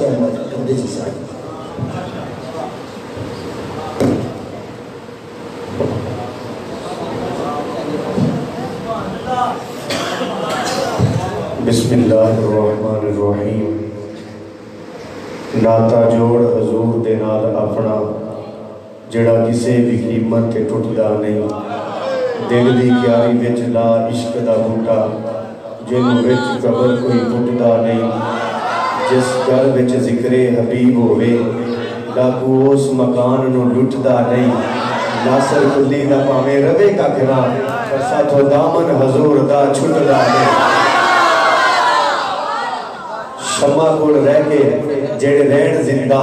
کمرے سے ساتھ بسم اللہ الرحمن الرحیم ناتا جوڑ حضور دے نال اپنا جڑا کسے بھی قیمت تے ٹوٹدا نہیں دل دی کیاری وچ لا عشق دا بوٹا جنوں وچ قبر کوئی پٹدا نہیں جس گھر وچ ذکر حبیب ہوئے ڈاکو اس مکان نو لٹدا نہیں ناصر کلی دا پاویں روے کا گھرا پر ساتھو دامن حضور دا چھٹدا نہیں شمع کوڑ رہ کے جڑے رہن زندہ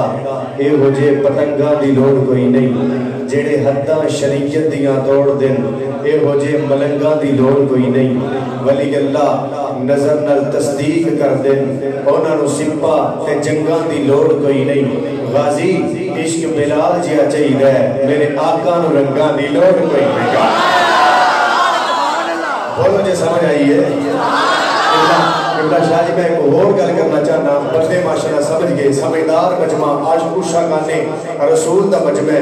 اے ہو جے پتنگاں دی لوڑ کوئی نہیں جڑے حداں شریعت دیاں توڑ دن اے ہو جے ملنگاں دی لوڑ کوئی نہیں ولی اللہ نظر نال تصدیق کر دن انہاں نو سپا تے جنگاں دی لوڑ کوئی نہیں غازی عشق بلال جیا چاہیے میرے آقا نو رنگاں دی لوڑ کوئی نہیں بولو جے سمجھ آئی ہے قبلہ شاہ جی میں ایک اور گل کرنا چاہنا بردے ماشاءاللہ سمجھ گئے سمجھدار مجمع عاشق عشاء گانے رسول دا مجمع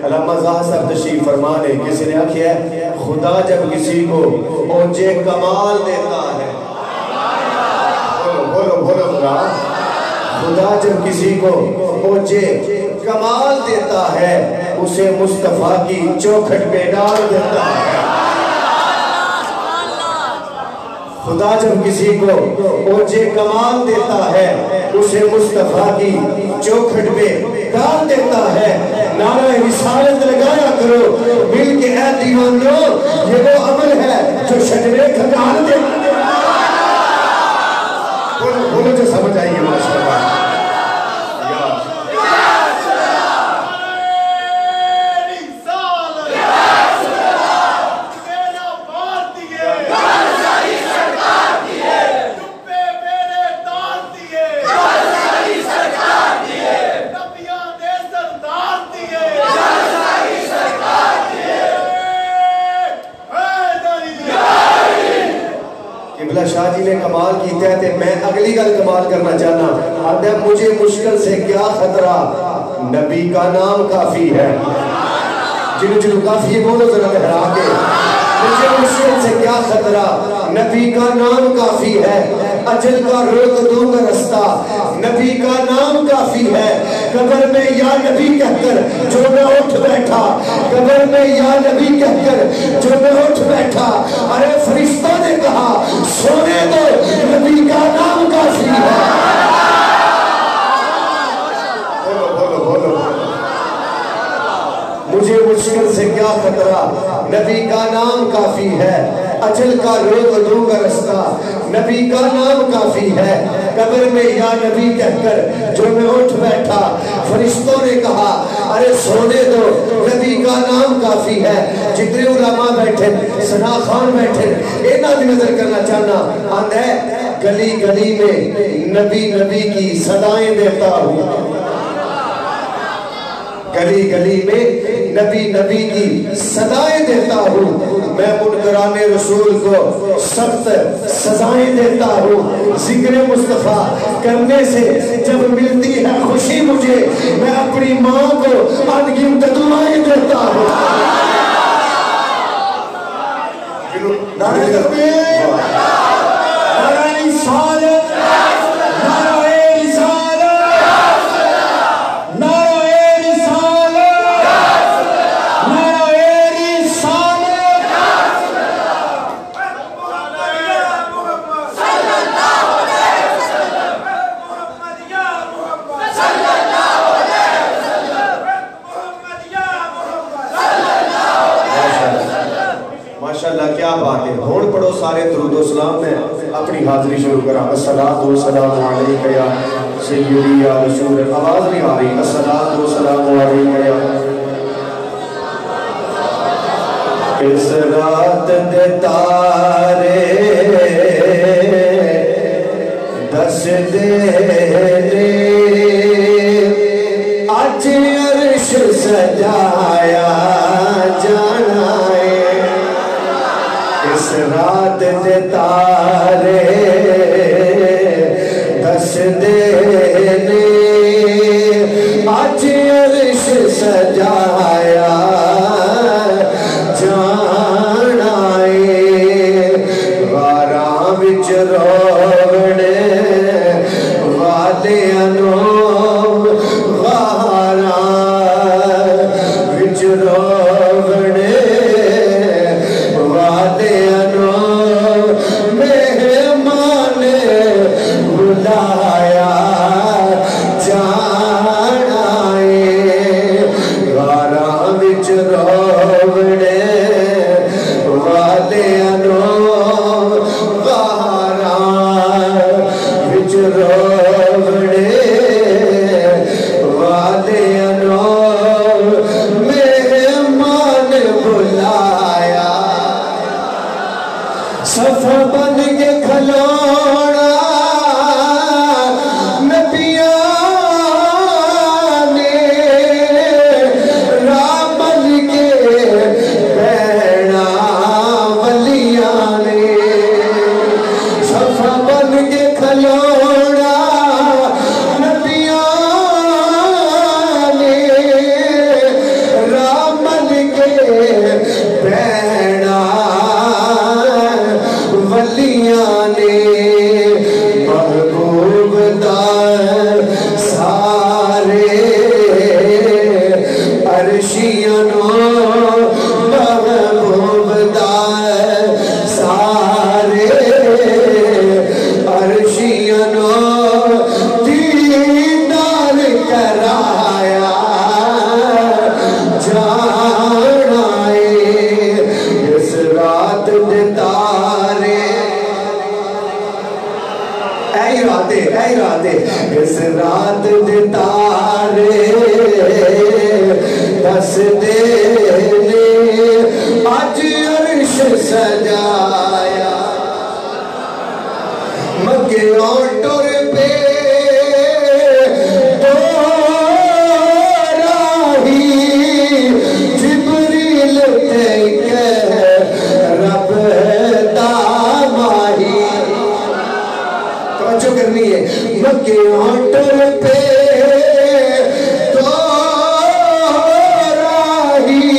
علامہ زاہد صاحب تشریف فرمانے کسی نے آکھیا ہے خدا جب کسی کو اوجے کمال دیتا ہے بولو بولو خدا جب کسی کو اوجے کمال دیتا ہے اسے مصطفیٰ کی چوکھٹ پہ ڈال دیتا ہے خدا جب کسی کو اوجے کمال دیتا ہے اسے مصطفیٰ کی چوکھٹ پہ ڈال دیتا ہے نعرہ رسالت لگایا کرو مل کے اے دیوانو یہ وہ عمل ہے جو شجرے کھجال دے بولو جو سمجھ آئیے ماشاءاللہ شاہ جی نے کمال کیتے ہیں میں اگلی گل کمال کرنا چاہنا آدھے مجھے مشکل سے کیا خطرہ نبی کا نام کافی ہے جنہوں کافی ہے بولو ذرا لہرا کے مجھے مشکل سے کیا خطرہ نبی کا نام کافی ہے اجل کا روک دوں گا رستہ نبی کا نام کافی ہے قبر میں یا نبی کہہ کر جو میں اٹھ بیٹھا قبر میں یا نبی کہہ کر جو میں اٹھ بیٹھا ارے فرشتوں نے کہا سونے دو نبی کا نام کافی ہے مجھے مشکل سے کیا خطرہ نبی کا نام کافی ہے اجل کا روک دوں گا رستہ نبی کا نام کافی ہے قبر میں یا نبی کہہ کر جو میں اٹھ بیٹھا فرشتوں نے کہا ارے سونے دو نبی کا نام کافی ہے جتنے علماء بیٹھے ثنا خان بیٹھے اینا بھی نظر کرنا چاہنا آندھ ہے گلی گلی میں نبی نبی کی صدائیں دیتا ہوں گلی گلی میں نبی نبی کی صدائیں دیتا ہوں میں منکران رسول کو سخت سزائیں دیتا ہوں ذکر مصطفیٰ کرنے سے جب ملتی ہے خوشی مجھے میں اپنی ماں کو انگنت دعائیں دیتا ہوں نعرہ تکبیر نعرہ رسالت نعرہ کیا بات ہے ہون پڑھو سارے درود و سلام میں اپنی حاضری شروع کرا الصلاۃ والسلام علیک یا سیدی یا رسول آواز نہیں آ رہی الصلاۃ والسلام علیک یا اس رات دے تارے دس دے اج عرش سجایا جانا اس رات دے تارے دس دے عرشیاں محبوب دار سارے عرشیاں دیدار کرایا جانا اس رات دے تارے اے راتے اس رات دے تارے دس دے نے آج عرش سجایا مکے ٹر پہ تو راہی جبریل دیکھ رب دا ماہی توجہ کرنی ہے مکے ٹر پہ تو راہی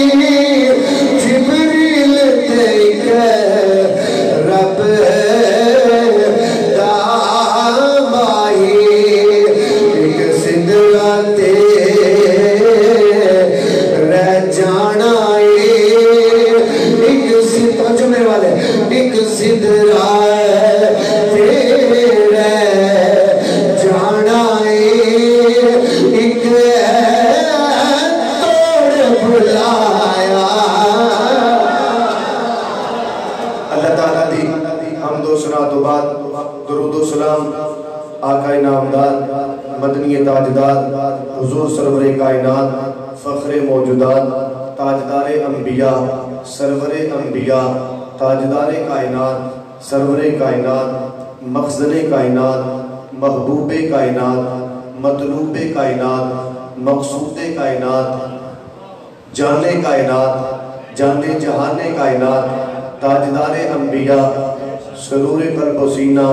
جبریل دیکھ رب دا ماہی ایک سدرہ تے رہ جانا ایک توجہ میرے والے ایک سدرہ تے جانا ایک توڑ بلایا اللہ تعالیٰ دی حمد و ثنا تو بعد درود و سلام آقا نامدار مدنی تاجدار حضور سرور کائنات فخر موجودات تاجدار انبیاء سرور انبیاء تاجدار کائنات سرور کائنات مخزن کائنات محبوب کائنات مطلوب کائنات مقصود کائنات جانے کائنات جانے جہان کائنات تاجدار انبیاء سرور قلب و سینہ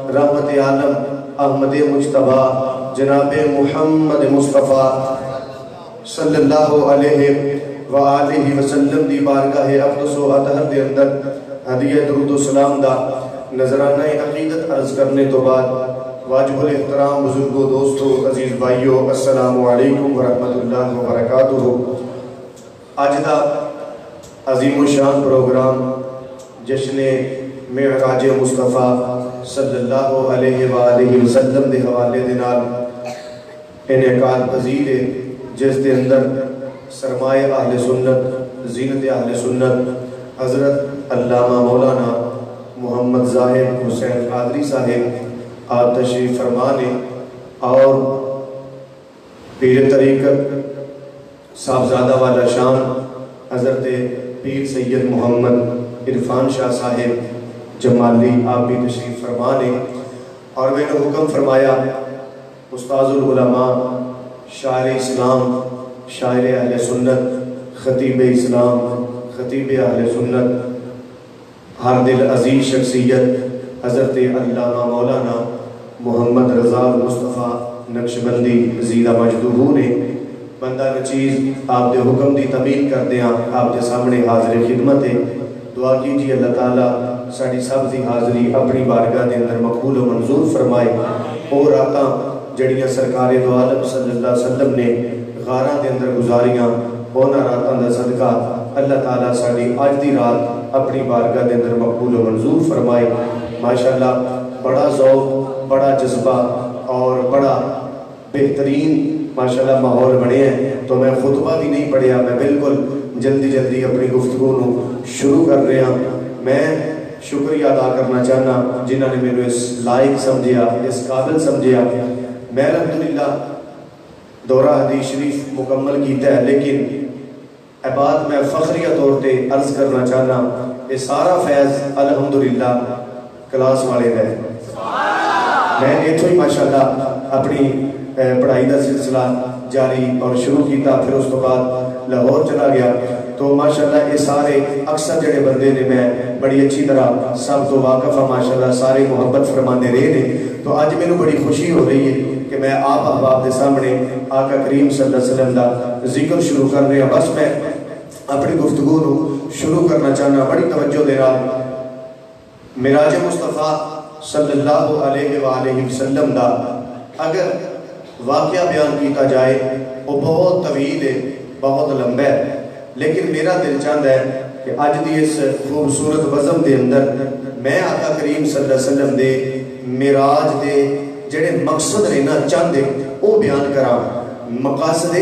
رحمت عالم احمد مجتبیٰ جناب محمد مصطفیٰ صلی اللہ علیہ وآلہ وسلم دی بارگاہ اقدس و اطہر دے اندر ہدیہ درود و سلام دا نظرانہ عقیدت عرض کرنے تو بعد واجب الاحترام بزرگوں دوستوں عزیز بھائیوں السلام علیکم ورحمت اللہ وبرکاتہ آج دا عظیم و شان پروگرام جشن معراج مصطفیٰ صلی اللہ علیہ وآلہ وسلم دے حوالے دے نال انعقاد پذیر ہے جس دے اندر سرمایہ اہل سنت زینت اہل سنت حضرت علامہ مولانا محمد ظاہر حسین قادری صاحب آپ تشریف فرمانے اور پیر طریقت صاحبزادہ والا شان حضرت پیر سید محمد عرفان شاہ صاحب جمالی آپ بھی تشریف فرمانے اور میں نے حکم فرمایا استاذ العلماء شاعر اسلام شاعر اہل سنت خطیب اسلام خطیب اہل سنت ہر دل عزیز شخصیت حضرت علامہ مولانا محمد رضا مصطفیٰ نقشبندی زیدہ مجدوبو نے بندہ نچیز آپ دے حکم دی تمیل کر دیا آپ دے سامنے حاضر خدمت ہے دعا کیجئے اللہ تعالیٰ ساڑی سب دی حاضری اپنی بارگاہ دے اندر مقبول و منظور فرمائے اور آقا جڑیاں سرکار دو عالم صلی اللہ علیہ وسلم نے غاراں دے اندر گزاریاں ہونا راتاں دا صدقہ اللہ تعالیٰ ساڑی آج دی رات اپنی بارگاہ دے اندر مقبول و منظور فرمائے ماشاءاللہ بڑا ذوق بڑا جذبہ اور بڑا بہترین ماشاءاللہ ماحول بنے ہیں تو میں خطبہ بھی نہیں پڑھیا میں بالکل جلدی جلدی اپنی گفتگو شروع کر رہے ہیں میں شکریہ ادا کرنا چاہنا جنہوں نے میرے اس لائق سمجھیا اس قابل سمجھیا میں الحمدللہ دورہ حدیث شریف مکمل کیتا ہے لیکن عباد میں فخریہ طور تے عرض کرنا چاہنا یہ سارا فیض الحمدللہ کلاس والے ہے میں ایتھو ہی ماشاءاللہ اپنی پڑھائی دا سلسلہ جاری اور شروع کیتا پھر اس تو بعد لاہور چلا گیا تو ماشاءاللہ یہ سارے اکثر جڑے بندے نے میں بڑی اچھی طرح سب تو واقف ہے ماشاءاللہ سارے محبت فرمانے رہے نے تو آج میں بڑی خوشی ہو رہی ہے کہ میں آپ احباب دے سامنے آقا کریم صلی اللہ علیہ وسلم دا ذکر شروع کر رہے ہیں بس میں اپنی گفتگو شروع کرنا چاہنا بڑی توجہ دے رہا معراج مصطفیٰ صلی اللہ علیہ وآلہ وسلم دا اگر واقعہ بیان کیتا جائے وہ بہت طویل ہے بہت لمبا ہے، لیکن میرا دل چاہتا ہے کہ اج دی اس خوبصورت بزم دے اندر میں آقا کریم صلی اللہ علیہ وسلم دے معراج دے جڑے مقصد نے نا چاہتے وہ بیان کرا. مقاصد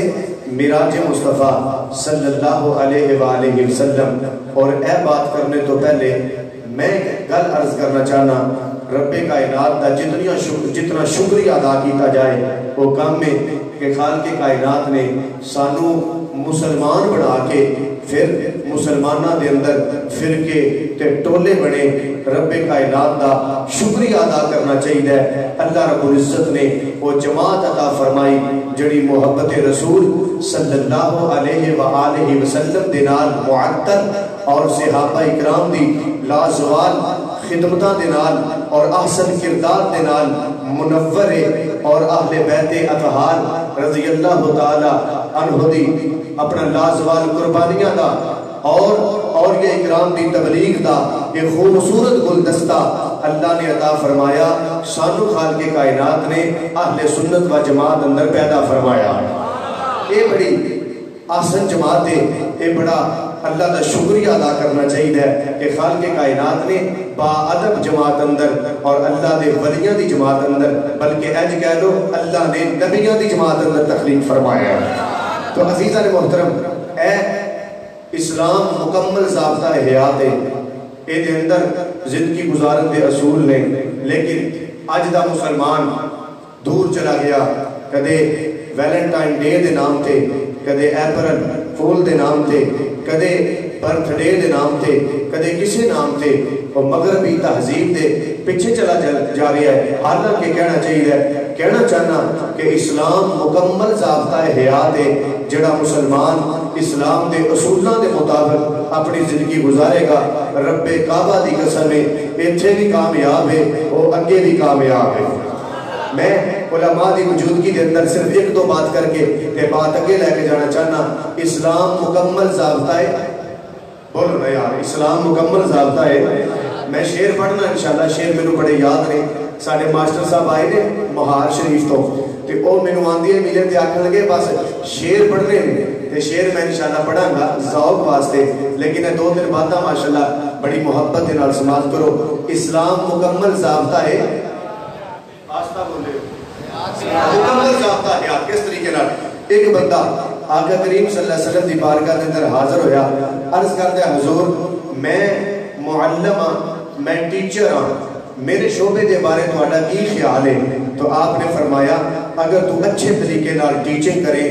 معراج مصطفیٰ صلی اللہ علیہ وآلہ وسلم. اور اے بات کرنے تو پہلے میں گل عرض کرنا چاہنا، رب کائنات دا جتنا شکریہ ادا کیتا جائے وہ کام میں کہ خالق کائنات نے سانو مسلمان بنا کے پھر مسلمانہ دے اندر فرقے تے ٹولے بنے. رب کائنات دا شکریہ ادا کرنا چاہیے. اللہ رب العزت نے وہ جماعت عطا فرمائی جڑی محبت رسول صلی اللہ علیہ وآلہ وسلم دے نال معطر اور صحابہ اکرام دی لازوال خدمتاں دے نال اور احسن کردار دے نال منور اور اہل بیت اطہار رضی اللہ تعالی عنہ دی اپنا لازوال قربانیاں دا اور یہ اکرام دی تبلیغ دا یہ خوبصورت گلدستہ اللہ نے عطا فرمایا. سانو خالق کائنات نے اہل سنت و جماعت اندر پیدا فرمایا. یہ بڑی آسن جماعت ہے، یہ بڑا اللہ دا شکریہ ادا کرنا چاہیے کہ خالق کائنات نے با ادب جماعت اندر اور اللہ دے ولیاں دی جماعت اندر بلکہ اج کہہ لو اللہ نے نبیاں دی جماعت اندر تخلیق فرمایا. تو عزیزان محترم، اے اسلام مکمل ضابطہ حیات ہے، اے دے اندر زندگی گزارن دے اصول نے، لیکن اج دا مسلمان دور چلا گیا. کدے ویلنٹائن ڈے دے نام تے، کدے اپریل فول دے نام تے، کدے برتھ ڈے دے نام تے، کدے کسی نام تے، اور مغربی تہذیب دے پیچھے چلا جا رہا ہے. حالانکہ کہنا چاہنا کہ اسلام مکمل ضابطہ حیات ہے. جڑا مسلمان اسلام دے اصولوں دے مطابق اپنی زندگی گزارے گا، رب کعبہ دی قسم ہے ایتھے بھی کامیاب ہے، وہ اگے بھی کامیاب ہے. میں علماء دی موجودگی دے اندر صرف ایک دو بات کر کے تے بات اگے لے کے جانا چاہنا. اسلام مکمل ضابطہ ہے، بولو نا یار، اسلام مکمل ضابطہ ہے. میں شعر پڑھنا انشاءاللہ، شعر میں بڑے یاد نے. سارے ماسٹر صاحب آئے نے مہار شریف تو تے او میں آندی ہے ملے تے آکھن لگے بس شعر پڑھنے نے تے شعر میں انشاءاللہ پڑھاں گا ذوق واسطے، لیکن یہ دو تین باتاں ماشاءاللہ بڑی محبت دے نال سماعت کرو. اسلام مکمل ضابطہ ہے، آستہ بولے مکمل ضابطہ ہے. کس طریقے نال ایک بندہ آقا کریم صلی اللہ علیہ وسلم دی بارگاہ کے اندر حاضر ہویا، عرض کرتا ہے حضور میں معلم ہاں، میں ٹیچر ہاں، میرے شعبے دے بارے تہاڈا کی خیال ہے؟ تو آپ نے فرمایا اگر تو اچھے طریقے نال ٹیچنگ کرے،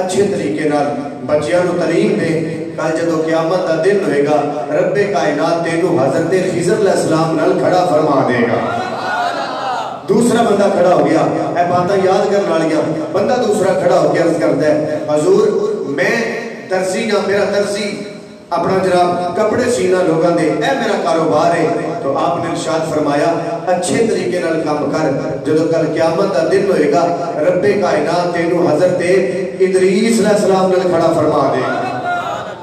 اچھے طریقے نال بچیاں نو تعلیم دے، کل جدو قیامت دا دن ہوئے گا رب کائنات تینو حضرت خضر علیہ السلام نال کھڑا فرما دے گا. دوسرا بندہ کھڑا ہو گیا، اے باتاں یاد کرنے والیاں. بندہ دوسرا کھڑا ہو کے عرض کرتا ہے حضور میں ترسی ہاں، میرا ترسی اپنا جناب کپڑے سینا لوگاں دے، اے میرا کاروبار ہے. تو آپ نے ارشاد فرمایا اچھے طریقے نال کام کر، جدو کل قیامت دا دن ہوئے گا رب کائنات تینو حضرت ادریس علیہ السلام نال کھڑا فرما دے گا.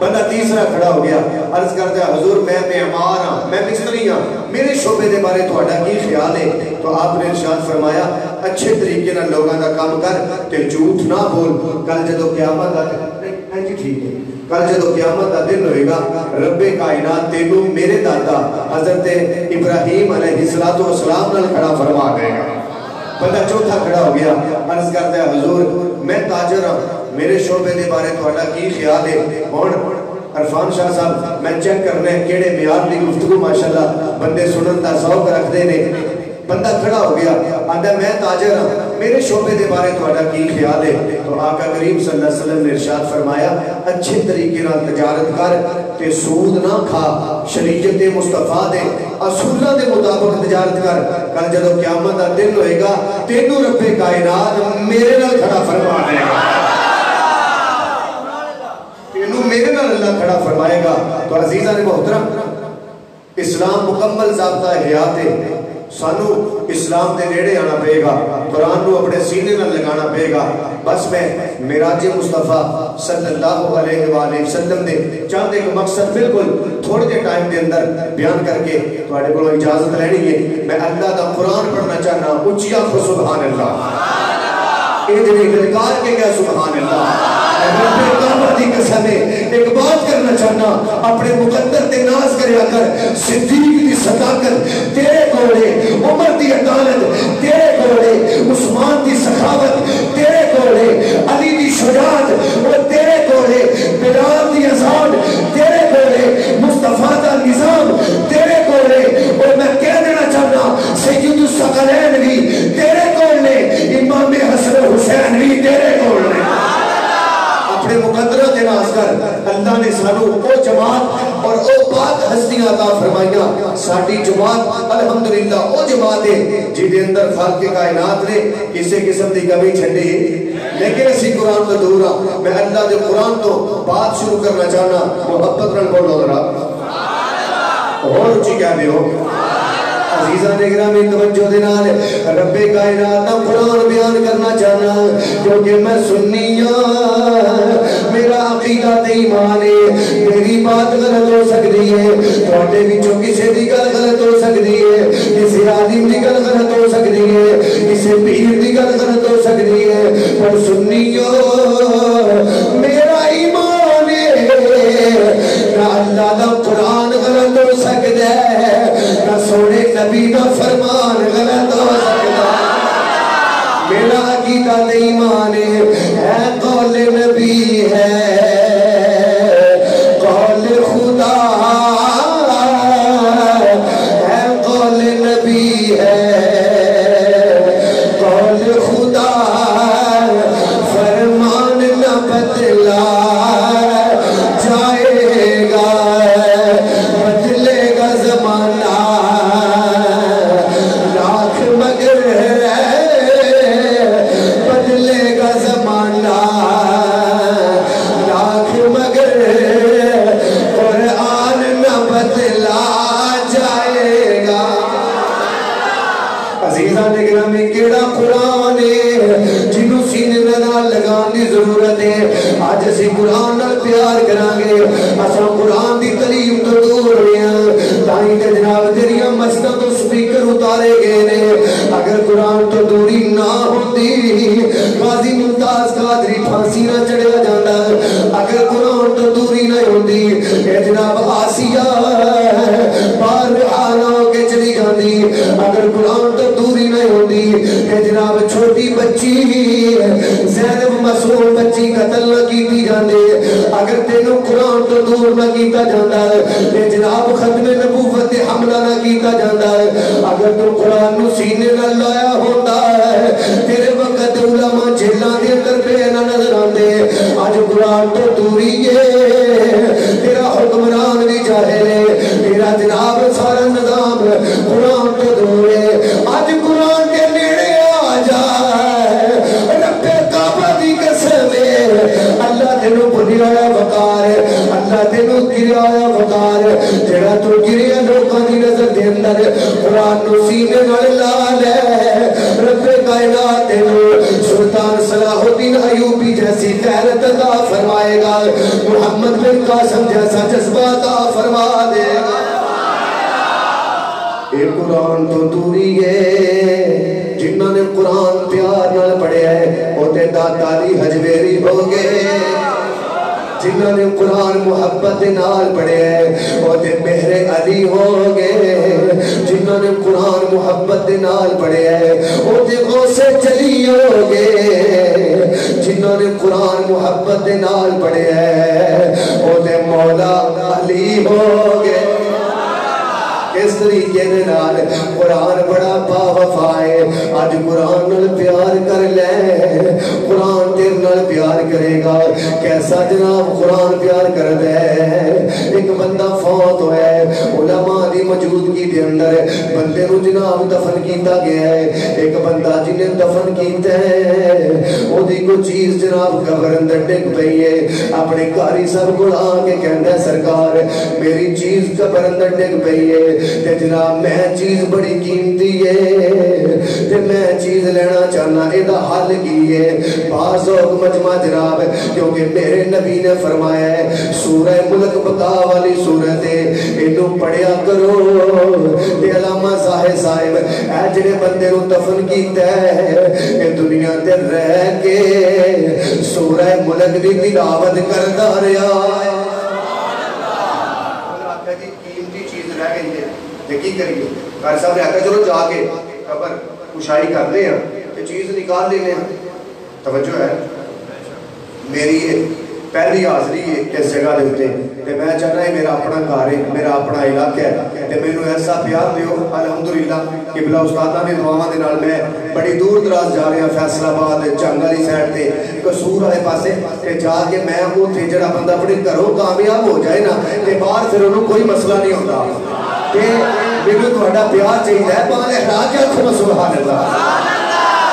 بندہ تیسرا کھڑا ہو گیا، عرض کرتا ہے حضور میں معمار ہاں، میں مستری ہاں، میرے شعبے دے بارے تہاڈا کی خیال ہے؟ تو آپ نے ارشاد فرمایا اچھے طریقے نال لوگاں دا کام کر تے جھوٹ نہ بول. کل جدو قیامت دا ٹھیک ہے، کل جدو قیامت دا دن ہوئے گا رب کائنات تینو میرے دادا حضرت ابراہیم علیہ السلام نال کھڑا فرما دے گا. بندہ چوتھا کھڑا ہو گیا، عرض کرتا ہے حضور میں تاجر ہاں، میرے شعبے دے بارے تہاڈا کی خیال ہے؟ ہن عرفان شاہ صاحب میں چیک کرنا ہے کیڑے معیار دی گفتگو ماشاءاللہ بندے سنن دا ذوق رکھدے نے. بندہ کھڑا ہو گیا، آندا میں تاجر ہاں، میرے شعبے دے بارے تہاڈا کی خیال ہے؟ تو آقا کریم صلی اللہ علیہ وسلم نے ارشاد فرمایا اچھے طریقے نال تجارت کر تے سود نہ کھا، شریعت مصطفیٰ دے اصولوں دے مطابق تجارت کر. کل جدو قیامت دا دن ہوئے گا تینو رب کائنات میرے نال کھڑا فرما دے گا، تینو میرے نال اللہ کھڑا فرمائے گا. تو عزیزان محترم، اسلام مکمل ضابطہ حیات ہے. سانو اسلام دے نیڑے آنا پے گا، قرآن نو اپنے سینے نہ لگانا پے گا. بس میں معراج مصطفیٰ صلی اللہ علیہ وآلہ وسلم دے چاند ایک مقصد بالکل تھوڑے دے ٹائم دے اندر بیان کر کے تواڈے کولوں اجازت لینی ہے. میں اللہ دا قرآن پڑھنا چاہنا، اچھی آنکھو سبحان اللہ، اے جڑے انکار کے کیا سبحان اللہ. ایک بات کرنا چاہنا اپنے مقدر تے ناز کریا کر صدیق دی صداقت تیرے کولے عمر دی عدالت تیرے کولے عثمان دی سخاوت تیرے کولے علی دی شجاعت وہ تیرے کولے بلال دی اذان تیرے کولے مصطفیٰ دا نظام تیرے کولے اور میں کہہ دینا چاہنا سید الثقلین بھی تیرے کولے امام حسن حسین بھی تیرے کولے اپنے مقدرہ دے ناز کر اللہ نے سانو او جماعت اور او پاک ہستیاں عطا فرمائیاں ساڈی جماعت الحمدللہ او جماعت ہے جی دے اندر خالق کائنات نے کسی قسم دی کمی چھڈی لیکن اسی قرآن تو دور ہاں میں اللہ دے قرآن تو بات شروع کرنا چاہنا محبت نال بولو ذرا اور اچھی کہہ دے ہو عزیزہ نگرامی توجہ دینال رب کائنات دا قرآن بیان کرنا چاہنا کیونکہ میں سنیاں میرا عقیدہ تے ایمان ہے میری بات غلط ہو سکتی ہے تواڈے وچوں کسے دی گل غلط ہو سکتی ہے کسے عالم دی گل غلط ہو سکتی ہے کسے پیر دی گل غلط ہو سکتی ہے پر سنیاں میرا ایمان ہے نہ اللہ دا قرآن غلط ہو سکتا ہے نہ سونے نبی دا فرمان غلط ہو سکتا میرا عقیدہ تے ایمان ہے قول نبی ہے قول خدا ہے قول نبی ہے قول خدا فرمان نہ بدلا جائے گا بدلے گا زمانہ لاکھ مگر بدلے گا زمانہ لاکھ مگر قرآن نہ بدلا جائے گا عزیزہ نگرامی کیڑا قرآن ہے جنہوں سینے نال لگان دی ضرورت ہے آج اسی قرآن نال پیار کرانگے اساں قرآن دی تعلیم تو دور ہوئے ہیں تائیں تے جناب تیریاں مسجداں تو سپیکر اتارے گئے نے اگر قرآن تو دوری نہ ہوندی قاضی ممتاز قادری پھانسی نہ چڑھیا جاندا اگر قرآن تو دوری نہ ہوندی اے جناب آسیہ بار آنا کے چلی جاندی اگر قرآن تو دوری نہ ہوندی اے جناب چھوٹی بچی زینب مسعود بچی قتل نہ کیتی جاندے اگر تینوں قرآن تو دور نہ کیتا جاندا اے جناب ختم نبوت حملہ نہ کیتا جاندا اگر تو قرآن نو سینے نہ لایا ہوندا تیرے وقت علماء جیلاں دے اندر پہ نہ نظر آندے اج قرآن تو دوری ہے تیرا حکمران بھی جاہل ہے تیرا جناب سارا نظام قرآن تو دور ہے اج قرآن کے نیڑے آ جائے رب کعبہ دی قسم اللہ تینوں بنیایا وقار اللہ تینوں گریایا وقار جڑا تو گریا لوکاں دی نظر دے اندر قرآن نو سینے نال لا لے رب کائنات تینوں سلطان صلاح الدین ایوبی جیسی غیرت عطا فرمائے گا محمد بن قاسم جیسا جذبہ عطا فرما دے گا اے قرآن تو دوری ہے جنہوں نے قرآن پیار نال پڑھے ہے وہ تے دادا علی حجویری ہو گئے جنہوں نے قرآن محبت نال پڑھے ہیں وہ تے مہر علی ہو گئے جنہوں نے قرآن محبت نال پڑھے ہیں وہ تے غوث جلی ہو گئے جنہوں نے قرآن محبت نال پڑھے ہیں وہ تے مولا علی ہو گئے اس طریقے نے نال قرآن بڑا با وفا ہے آج قرآن نال پیار کر لے قرآن تیر نال پیار کرے گا کیسا جناب قرآن پیار کر دے ایک بندہ فوت ہوئے علماء دی موجودگی دے اندر بندے نو جناب دفن کیتا گیا ہے ایک بندہ جنہیں دفن کیتا ہے وہ دی کو چیز جناب قبر اندر ڈگ پئی ہے اپنے کاری سب کو آ کے کہندا سرکار میری چیز قبر اندر ڈگ پئی ہے تے جناب میں چیز بڑی قیمتی ہے تے میں چیز لینا چاہنا اے دا حل کی ہے بعض مجمع جناب کیونکہ میرے نبی نے فرمایا ہے سورہ ملک بقا والی سورت ہے انہوں پڑھیا کرو تے علامہ ظاہر صاحب اے جڑے بندے نو دفن کیتا ہے اے دنیا تے رہ کے سورہ ملک دی تلاوت کردا رہیا جی قیمتی چیز رہ گئی ہے تے کی کریے قاری صاحب نے آکھا چلو جا کے قبر کشائی کر لیں تے چیز نکال لیں توجہ ہے میری پہلی حاضری ہے اس جگہ دے ہوتے تے میں چاہنا ہے میرا اپنا گھر ہے میرا اپنا علاقہ ہے تے مینوں ایسا پیار دیو الحمدللہ قبلہ استاداں دی دعاواں دے نال میں بڑی دور دراز جا رہا فیصل آباد جنگ والی سائڈ تے قصور والے پاسے تے جا کے میں اوتھے جڑا بندہ اپنے گھروں کامیاب ہو جائے نا تے باہر پھر انہوں کوئی مسئلہ نہیں ہوتا تے مینوں تہاڈا پیار چاہیے ہے پانے ہرا کے آکھو سبحان اللہ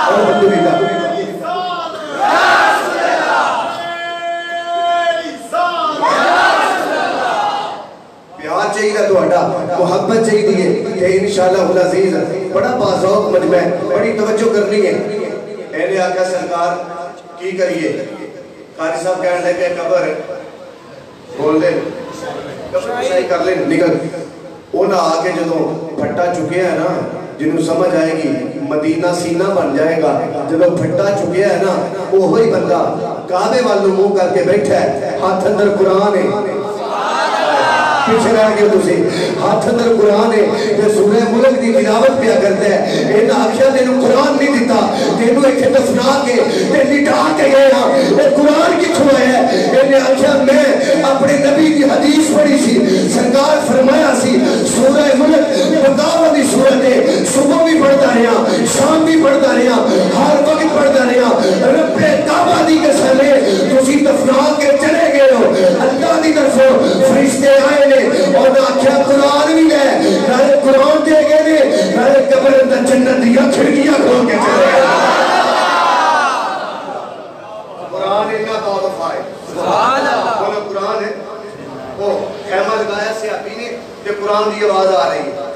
الحمدللہ چاہیے توڑا محبت چاہیے کہ انشاءاللہ العزیز بڑا بازوق مجمع بڑی توجہ کرنی ہے اہلِ آقا سرکار کی کریے قاری صاحب کہنے لگے قبر بول دے قبر کشائی کر لیں نکل وہ نہ آکے جدوں پھٹا چکے ہیں نا جنہوں سمجھ آئے گی مدینہ سینہ بن جائے گا جدوں پھٹا چکے ہیں نا وہی بندہ کعبے والوں منہ کر کے بیٹھا ہے ہاتھ اندر قرآن ہے پیچھے رہ گئے تسی ہاتھ اندر قرآن ہے کہ سورہ ملک دی تلاوت پیا کرتا ہے اینا آکھیا تینوں قرآن نہیں دیتا تینوں ایک دفنا کے تے لٹا کے گئے نا اے قرآن کتھوں ہے اینا آکھیا میں اپنے نبی دی حدیث پڑھی سی سرکار فرمایا سی سورہ ملک بنداوہ دی صورت ہے صبح بھی پڑھتا رہا شام بھی پڑھتا رہا ہر وقت پڑھتا رہا رب کعبہ دی قسم ہے تسی دفنا کے چلے گئے ہو اللہ دی طرفوں فرشتے آئے نے اور آکھیا قرآن بھی ہے نارے قرآن دے گئے نے نارے قبر اندر جنت دیا کھڑکیاں کھول کے چلے گئے قرآن انہا تعلق آئے بولو قرآن ہے وہ خیمہ لگایا سیابی نے کہ قرآن دی آواز آ رہی ہے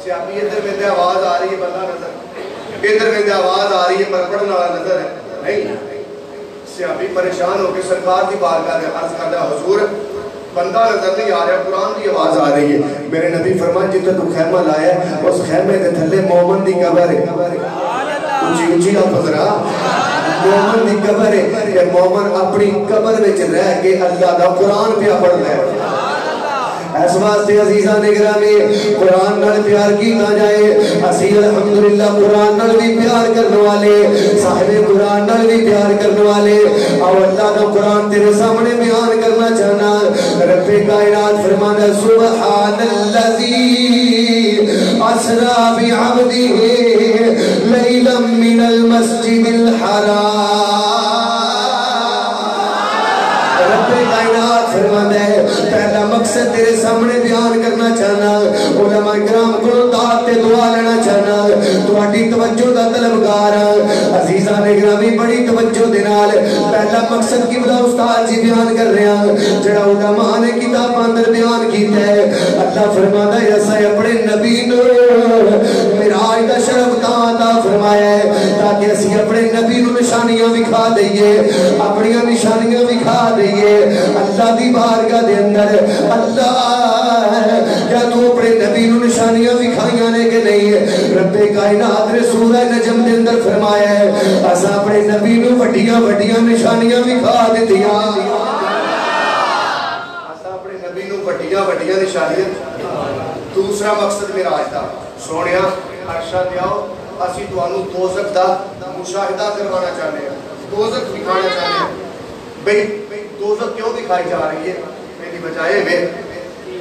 سیابی ادھر میں دے آواز آ رہی ہے بندہ نظر ادھر میں دے آواز آ رہی ہے پر پڑھنا والا نظر ہے نہیں سیابی پریشان ہو کے سرکار دی بارگاہ میں عرض کردہ حضور بندہ نظر نہیں آ رہا قرآن کی آواز آ رہی ہے میرے نبی فرمان جتنے تو خیمہ لایا ہے اس خیمے دے تھلے مومن دی قبر ہے اونچی اونچی آپ حضرہ مومن دی قبر ہے کہ مومن اپنی قبر وچ رہ کے اللہ دا قرآن پیا پڑھ لے اس واسطے عزیزان اکرامی قرآن نال پیار کی نہ جائے اسی الحمدللہ قرآن نال بھی پیار کرنے والے صاحب قرآن نال بھی پیار کرنے والے اور اللہ کا قرآن تیرے سامنے بیان کرنا چاہنا رب کائنات فرمانا سبحان الذی اسرا بعبدہ لیلا من المسجد الحرام رب کائنات فرمانا ہے پہلا مقصد تیرے سامنے بیان کرنا چاہنا علماء کرام کو دعات تے دعا لینا چاہنا تو اٹھی توجہ دا طلبگار عزیزان اکرامی بڑی توجہ دینال پہلا مقصد کی بلا استاد جی بیان کر رہے ہیں جڑا علماء نے کتاب اندر بیان کیتا ہے اللہ فرماتا ہے ایسا اپنے نبی نو معراج دا شرف عطا فرمایا ہے تاکہ اسی اپنے نبی نو نشانیاں دکھا دئیے اپنی نشانیاں دکھا دئیے اللہ دی بارگاہ دے اندر اللہ کیا تو اپنے نبی نو نشانیاں دکھائیاں نے کہ نہیں رب کائنات نے سورہ نجم دے اندر فرمایا ہے اسا اپنے نبی نو وڈیاں وڈیاں نشانیاں دکھا دیتیاں اسا اپنے نبی نو وڈیاں وڈیاں نشانیاں دوسرا مقصد معراج دا سونیا عرشہ تے آؤ اسی تانوں دوزخ دا مشاہدہ کروانا چاہتے ہیں دوزخ دکھانا چاہتے ہیں بھئی دوزخ کیوں دکھائی جا رہی ہے میری بجائے میں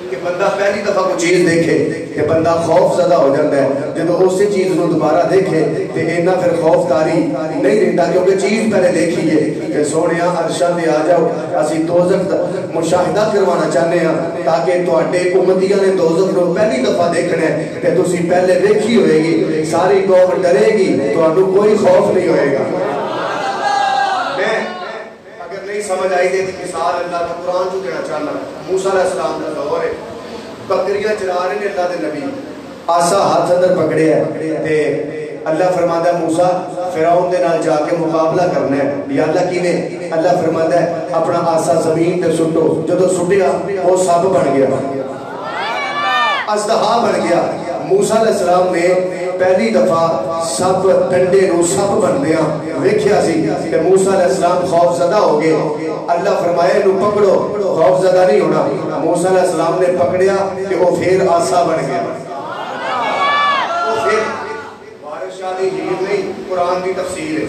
کہ بندہ پہلی دفعہ کو چیز دیکھے کہ بندہ خوف زدہ ہو جاتا ہے جب اسی چیز نو دوبارہ دیکھے تو اینا پھر خوف تاری نہیں رہتا کیونکہ چیز پہلے دیکھی ہے کہ سونیا عرشاں دے آ جاؤ اسی دوزخ مشاہدہ کروانا چاہنے ہیں تاکہ تواڈے امتیاں نے دوزخ نو پہلی دفعہ دیکھنا ہے کہ تسی پہلے دیکھی ہوئے گی ساری قوم ڈرے گی تواڈوں کوئی خوف نہیں ہوئے گا سمجھ آئی دے دی مثال اللہ کا قرآن جو دینا چاہنا موسیٰ علیہ السلام کا دور ہے بکریاں چرا رہے ہیں اللہ دے نبی آسا ہاتھ اندر پکڑے ہے تے اللہ فرماتا ہے موسیٰ فرعون دے نال جا کے مقابلہ کرنا ہے یا اللہ کی نے اللہ فرماتا ہے اپنا آسا زمین تے سٹو جدو سٹیا وہ سب بن گیا اژدہا بن گیا موسیٰ علیہ السلام نے پہلی دفعہ سب ڈنڈے نو سب بندیاں ویکھیا سی کہ موسیٰ علیہ السلام خوف زدہ ہو گئے. اللہ فرمایا نو پکڑو, خوف زدہ نہیں ہونا. موسیٰ علیہ السلام نے پکڑیا کہ وہ پھر آسا بن گیا. وہ پھر بارش شادی ہیر نہیں, قرآن کی تفسیر ہے.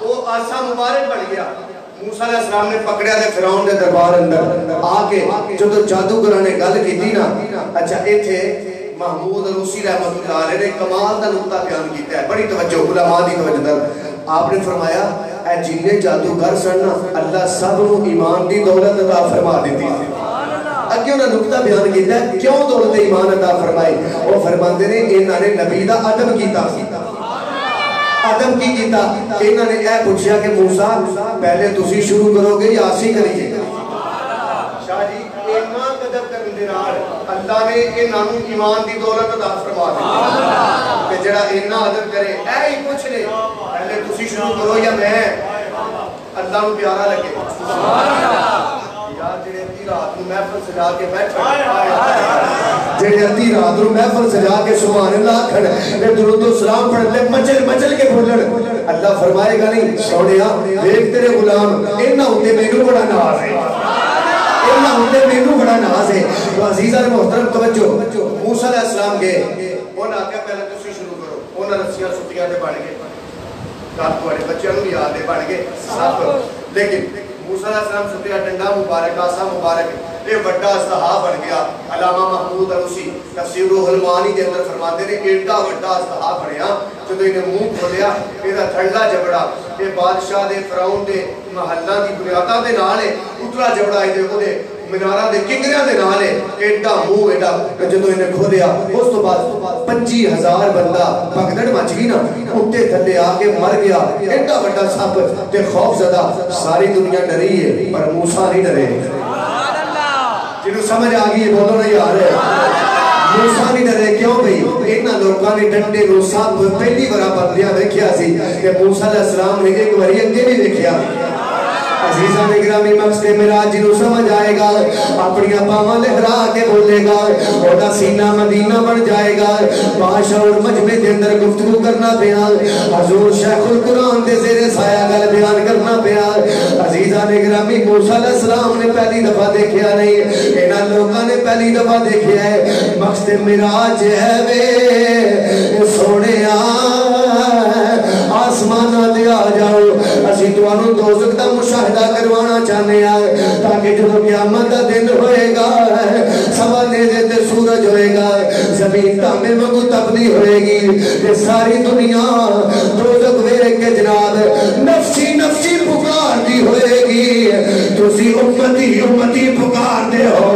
وہ آسا مبارک بن گیا. موسیٰ علیہ السلام نے پکڑیا دے فرعون دے دربار اندر آ کے جو تو جادوگراں نے گل کیتی نا. اچھا ایتھے محمود عروسی رحمت اللہ علیہ نے کمال دا نقطہ بیان کیتا ہے, بڑی توجہ علماء دی توجہ در. آپ نے فرمایا اے جنہیں جادوگر سن اللہ سب نو ایمان دی دولت عطا فرما دیتی تھی. اگے انہاں نقطہ بیان کیتا ہے کیوں دولت ایمان عطا فرمائی. وہ فرماندے نے انہاں نے نبی دا ادب کیتا. ادب کی کیتا کہ انہاں نے اے پوچھیا کہ موسیٰ پہلے تسی شروع کرو گے یا اسی کریے. شاہ جی ایمان ادب کرن دے نال اللہ نے انہاں نوں ایمان دی دولت عطا فرما دی کہ جڑا اینا ادب کرے اے ہی پوچھ لے پہلے تسی شروع کرو یا میں. اللہ نوں پیارا لگے. یار جڑے ادھی رات نوں محفل سجا کے بیٹھے, جڑے ادھی رات نوں محفل سجا کے سبحان اللہ کھڑ تے درود و سلام پڑھ لے مچل مچل کے بولن, اللہ فرمائے گا نہیں سونیا دیکھ تیرے غلام انہاں اُتے مینوں بڑا ناز ہے, انہاں اُتے مینوں بڑا ناز ہے. تو عزیزاں محترم توجہ, موسیٰ علیہ السلام گئے, انہاں آکھیا پہلے تسی شروع کرو. انہاں رسیاں سٹیاں تے بن گئے, کاٹ والے بچیاں نوں یاد ہے بن گئے سب. لیکن موسیٰ علیہ السلام سٹیا ڈنڈا مبارک آسا مبارک یہ بڑا استحا بن گیا. علامہ محمود عروسی تفسیر روح المعانی دے اندر فرماتے نے ایڈا بڑا استحا بنیا جدوں انہیں منہ کھولیا یہ ٹھنڈا جبڑا یہ بادشاہ دے فرعون دے محلہ دی بنیاداں دے نال ہے, اترا جبڑا ہے دے دے منارہ دے کنگریاں دے نال ہے, ایڈا منہ ایڈا جدوں انہیں کھولیا. اس تو بعد 25,000 بندہ بگدڑ مچ گئی نا, اٹھے تھلے آ کے مر گیا. ایڈا بڑا سب تے خوف زدہ ساری دنیا ڈری ہے پر موسیٰ نہیں ڈرے. جنہوں سمجھ آگئی ہے بولو نہیں آ رہے. موسیٰ نہیں ڈرے کیوں بھئی انہاں لوگوں نے ڈنڈے نو سب پہلی بار بدلیا دیکھیا سی کہ موسیٰ علیہ السلام نے ایک باری اگے بھی دیکھیا. عزیزاں گرامی مقصد معراج جنہوں سمجھ آئے گا اپنی پاواں لہرا کے بولے گا اودا سینہ مدینہ بن جائے گا. بادشاہ اور مجمع دے اندر گفتگو کرنا پیا, حضور شیخ القرآن دے زیر سایہ گل بیان کرنا پیا. عزیزاں گرامی موسیٰ علیہ السلام نے پہلی دفعہ دیکھیا نہیں, انہاں لوگاں نے پہلی دفعہ دیکھیا ہے. مقصد معراج ہے وے سونیا آسمانہ دے آ جاؤ, اسی تانوں دوزخ دا مشاہدہ کروانا چاہنے آئے تاکہ جو قیامت دا دن ہوئے گا سوا نیزے تے سورج ہوئے گا, زمین تامے مگو تبدی ہوئے گی, یہ ساری دنیا دوزخ ویرے کے جناب نفسی نفسی پکار دی ہوئے گی. تسی امتی امتی پکار دے ہو.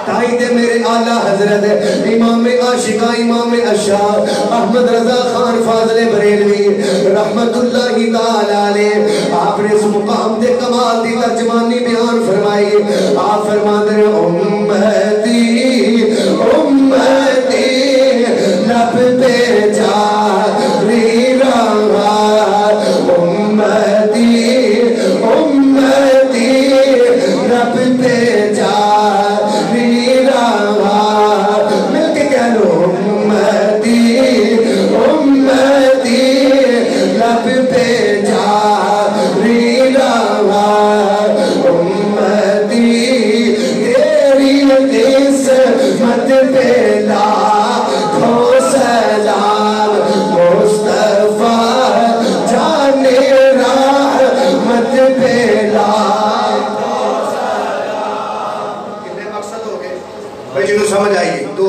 تائید میرے آلہ حضرت امام عاشقہ امام اشاہ احمد رضا خان فاضل بریلوی رحمت اللہ تعالیٰ علیہ آپ نے اس مقام دے کمال دی ترجمانی بیان فرمائی. آپ فرماتے ہیں امتی امتی لب پہ جاری رہا, امتی امتی لب پہ جاری رہا. مل کے کہہ لو امتی امتی لب پہ جاری رہا, امتی تیری قسمت پہ لاکھوں سلام مصطفیٰ جانے رحمت پہ لاکھوں سلام. کتنے مقصد ہو گئے بھائی جنہوں سمجھ آئیے. تو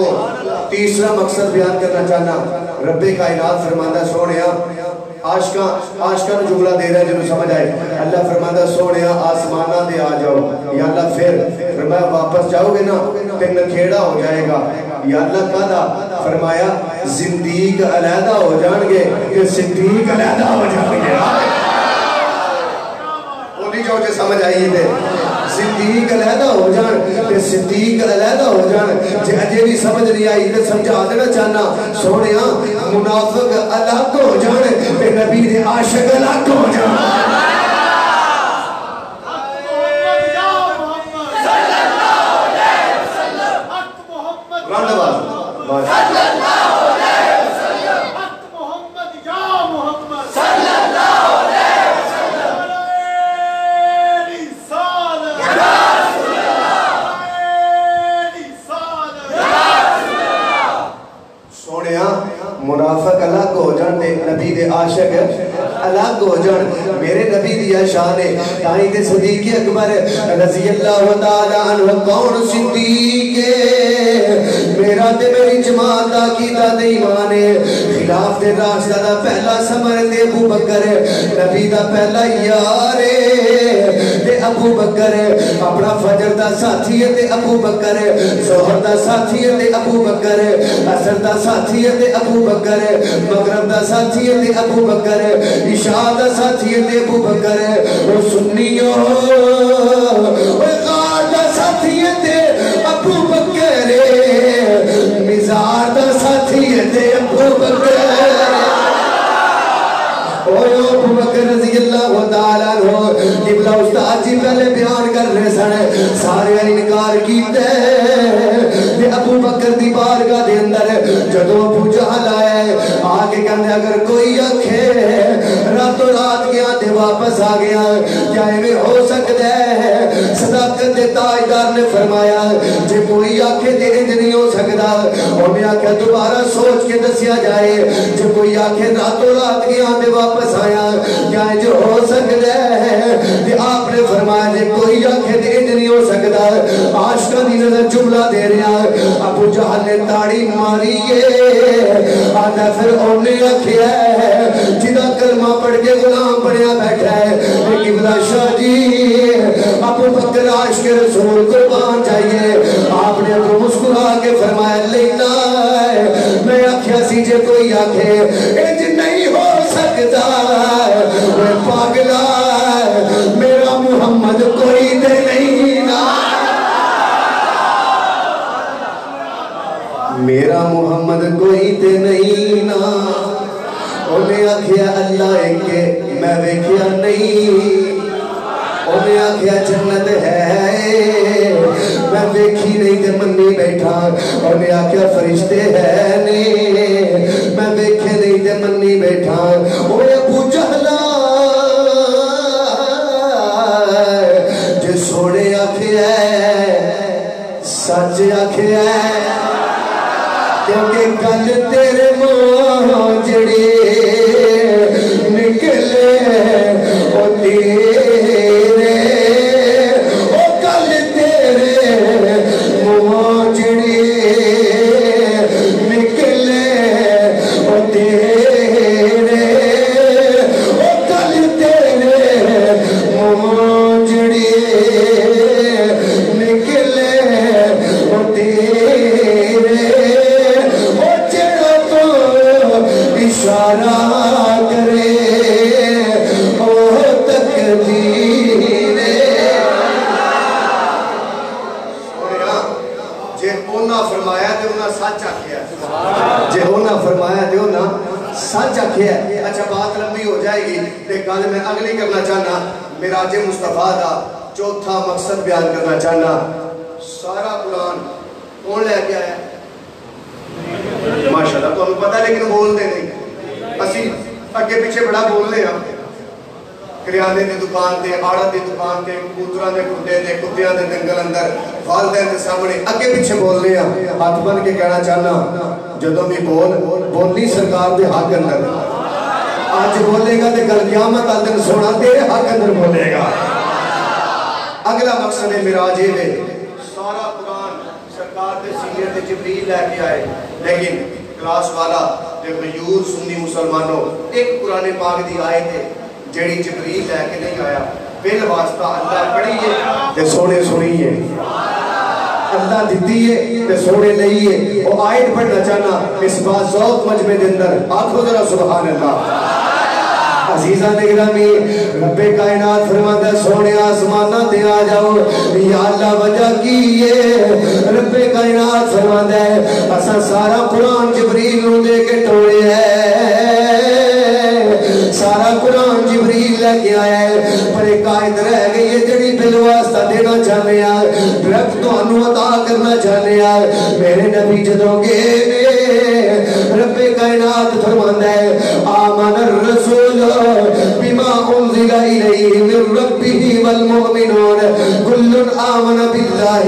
تیسرا مقصد بیان کرنا چاہنا, رب کائنات فرماندہ سونیا عاشقاں جملہ دے رہا ہے جنہوں سمجھ آئے. اللہ فرماندہ سونیا آسمانہ دے آ جاؤ. یا اللہ پھر فرمایا واپس جاؤ گے نا تے نکھیڑا ہو جائے گا. یا اللہ کہا فرمایا زندیق علیحدہ ہو جان گے کہ صدیق علیحدہ ہو جان گے. بولی جاؤ جو سمجھ آئیے تھے صدیق علیحدہ ہو جان تے صدیق علیحدہ ہو جان. جے بھی سمجھ نہیں آئی تے سمجھا دینا چاہنا سونیا منافق الگ ہو جان تے نبی دے عاشق الگ ہو جان. الگ ہو جان میرے نبی دیا شان ہے تائیں تے صدیق اکبر رضی اللہ تعالی عنہ کون صدیق میرا تے میری جماعت دا عقیدہ تے ایمان ہے خلاف تے راشدہ دا پہلا سمر تے ابو بکر نبی دا پہلا یار تے ابو بکر اپنا فجر دا ساتھی تے ابو بکر ظہر دا ساتھی تے ابو بکر عصر دا ساتھی تے ابو بکر مغرب دا ساتھی تے ابو بکر عشاء دا ساتھی تے ابو بکر او سنیو او غار دا ساتھی تے ابو بکر مزار دا ساتھی تے ابو بکر ابو بکر رضی اللہ تعالیٰ عنہ قبلہ استاد جی پہلے بیان کر رہے سن سارے انکار کیتے کہ ابو بکر دی بارگاہ دے اندر جدو ابو جہل آئے آگے کہنے اگر کوئی آنکھے راتوں رات گیا تے واپس آ گیا کیا ایویں ہو سکتا ہے صداقت دے تاجدار نے فرمایا جے کوئی آنکھے تے انج نہیں ہو سکتا انہیں آنکھے دوبارہ سوچ کے دسیا جائے جے کوئی آنکھے راتوں رات گیا تے واپس آیا کیا جو ہو سکتا ہے کہ آپ نے فرمایا جے کوئی آنکھیں دے نہیں ہو سکتا عاشقہ دی نظر جملہ دے رہا ابو جہل نے تاڑی ماری آدھا پھر انہیں آنکھیں ہے جدہ کلمہ پڑھ کے غلام بڑھیا بیٹھا ہے لیکن بلا شاہ جی ابو بکر عاشق رسول قربان چاہیے آپ نے تو مسکرا کے فرمایا لینا میں آنکھیں سی جے کوئی آنکھیں انج نہیں ہو سکتا میں پاگلا میرا محمد کوئی دے نہیں نا میرا محمد کوئی دے نہیں نا انہیں آکھیا اللہ ایک میں ویکھیا نہیں انہیں آکھیا جنت ہے میں ویکھی نہیں تے منی بیٹھا انہیں آکھیا فرشتے ہے نہیں میں ویکھے نہیں تے منی بیٹھا اوے ابو جہلا جے سوڑے آکھیا سچ آکھیا کیونکہ گل تیرے منہ جڑی نکلے او تیرے او گل تیرے منہ جڑی نکلے او تیرے او گل تیرے منہ جڑی نکلے او تیرے اشارہ کرے او تقدیر جے اونا فرمایا تے اونا سچ آکھیا جے اونا فرمایا تے اونا سچ آکھیا اچھا بات لمبی ہو جائے گی تے گل میں اگلی کرنا چاہنا معراج مصطفیٰ دا چوتھا مقصد بیان کرنا چاہنا سارا قرآن کون لے کے آیا ماشاءاللہ تو ہمیں پتہ لیکن بولتے نہیں اسی اگے پیچھے بڑا بولنے ہیں کریانے دے دکان دے آڑا دے دکان دے کبوتراں دے کھڈے دے کتیاں دے جنگل اندر والدین دے سامنے اگے پیچھے بولنے ہیں ہاتھ بن کے کہنا چاہنا جدوں بھی بولنی سرکار دے حق اندر آج بولے گا تے کل قیامت آ دن سونا تیرے حق اندر بولے گا اگلا مقصد ہے معراج ہے سارا قرآن سرکار دے سینے تے جبریل لے کے آئے لیکن کلاس والا تے غیور سنی مسلمانوں ایک قرآن پاک دی آئے تھے جیڑی جبریل لے کے نہیں آیا بل واسطہ اللہ پڑھیے تے سونے سنیے اللہ دیدیے تے سونے لئیے وہ آیت پڑھنا چاہنا اس بات ذوق مجمع دے اندر آنکھوں ذرا سبحان اللہ عزیزان اکرامی رب کائنات فرماتا ہے سونے آسمانہ تے آ جاؤ یا اللہ وجہ کیے رب کائنات فرماتا ہے اسا سارا قرآن جبریل نو دے کے ٹوڑے ہے سارا قرآن جبریل لے کے آیا ہے پر ایک آیت رہ گئی ہے جڑی بالواسطہ دینا چاہنے رب تو انو عطا کرنا چاہنے میرے نبی جدوں گے رب کائنات فرماتا ہے آمن الرسول بما انزل الیہ من ربہ والمؤمنون کل آمن باللہ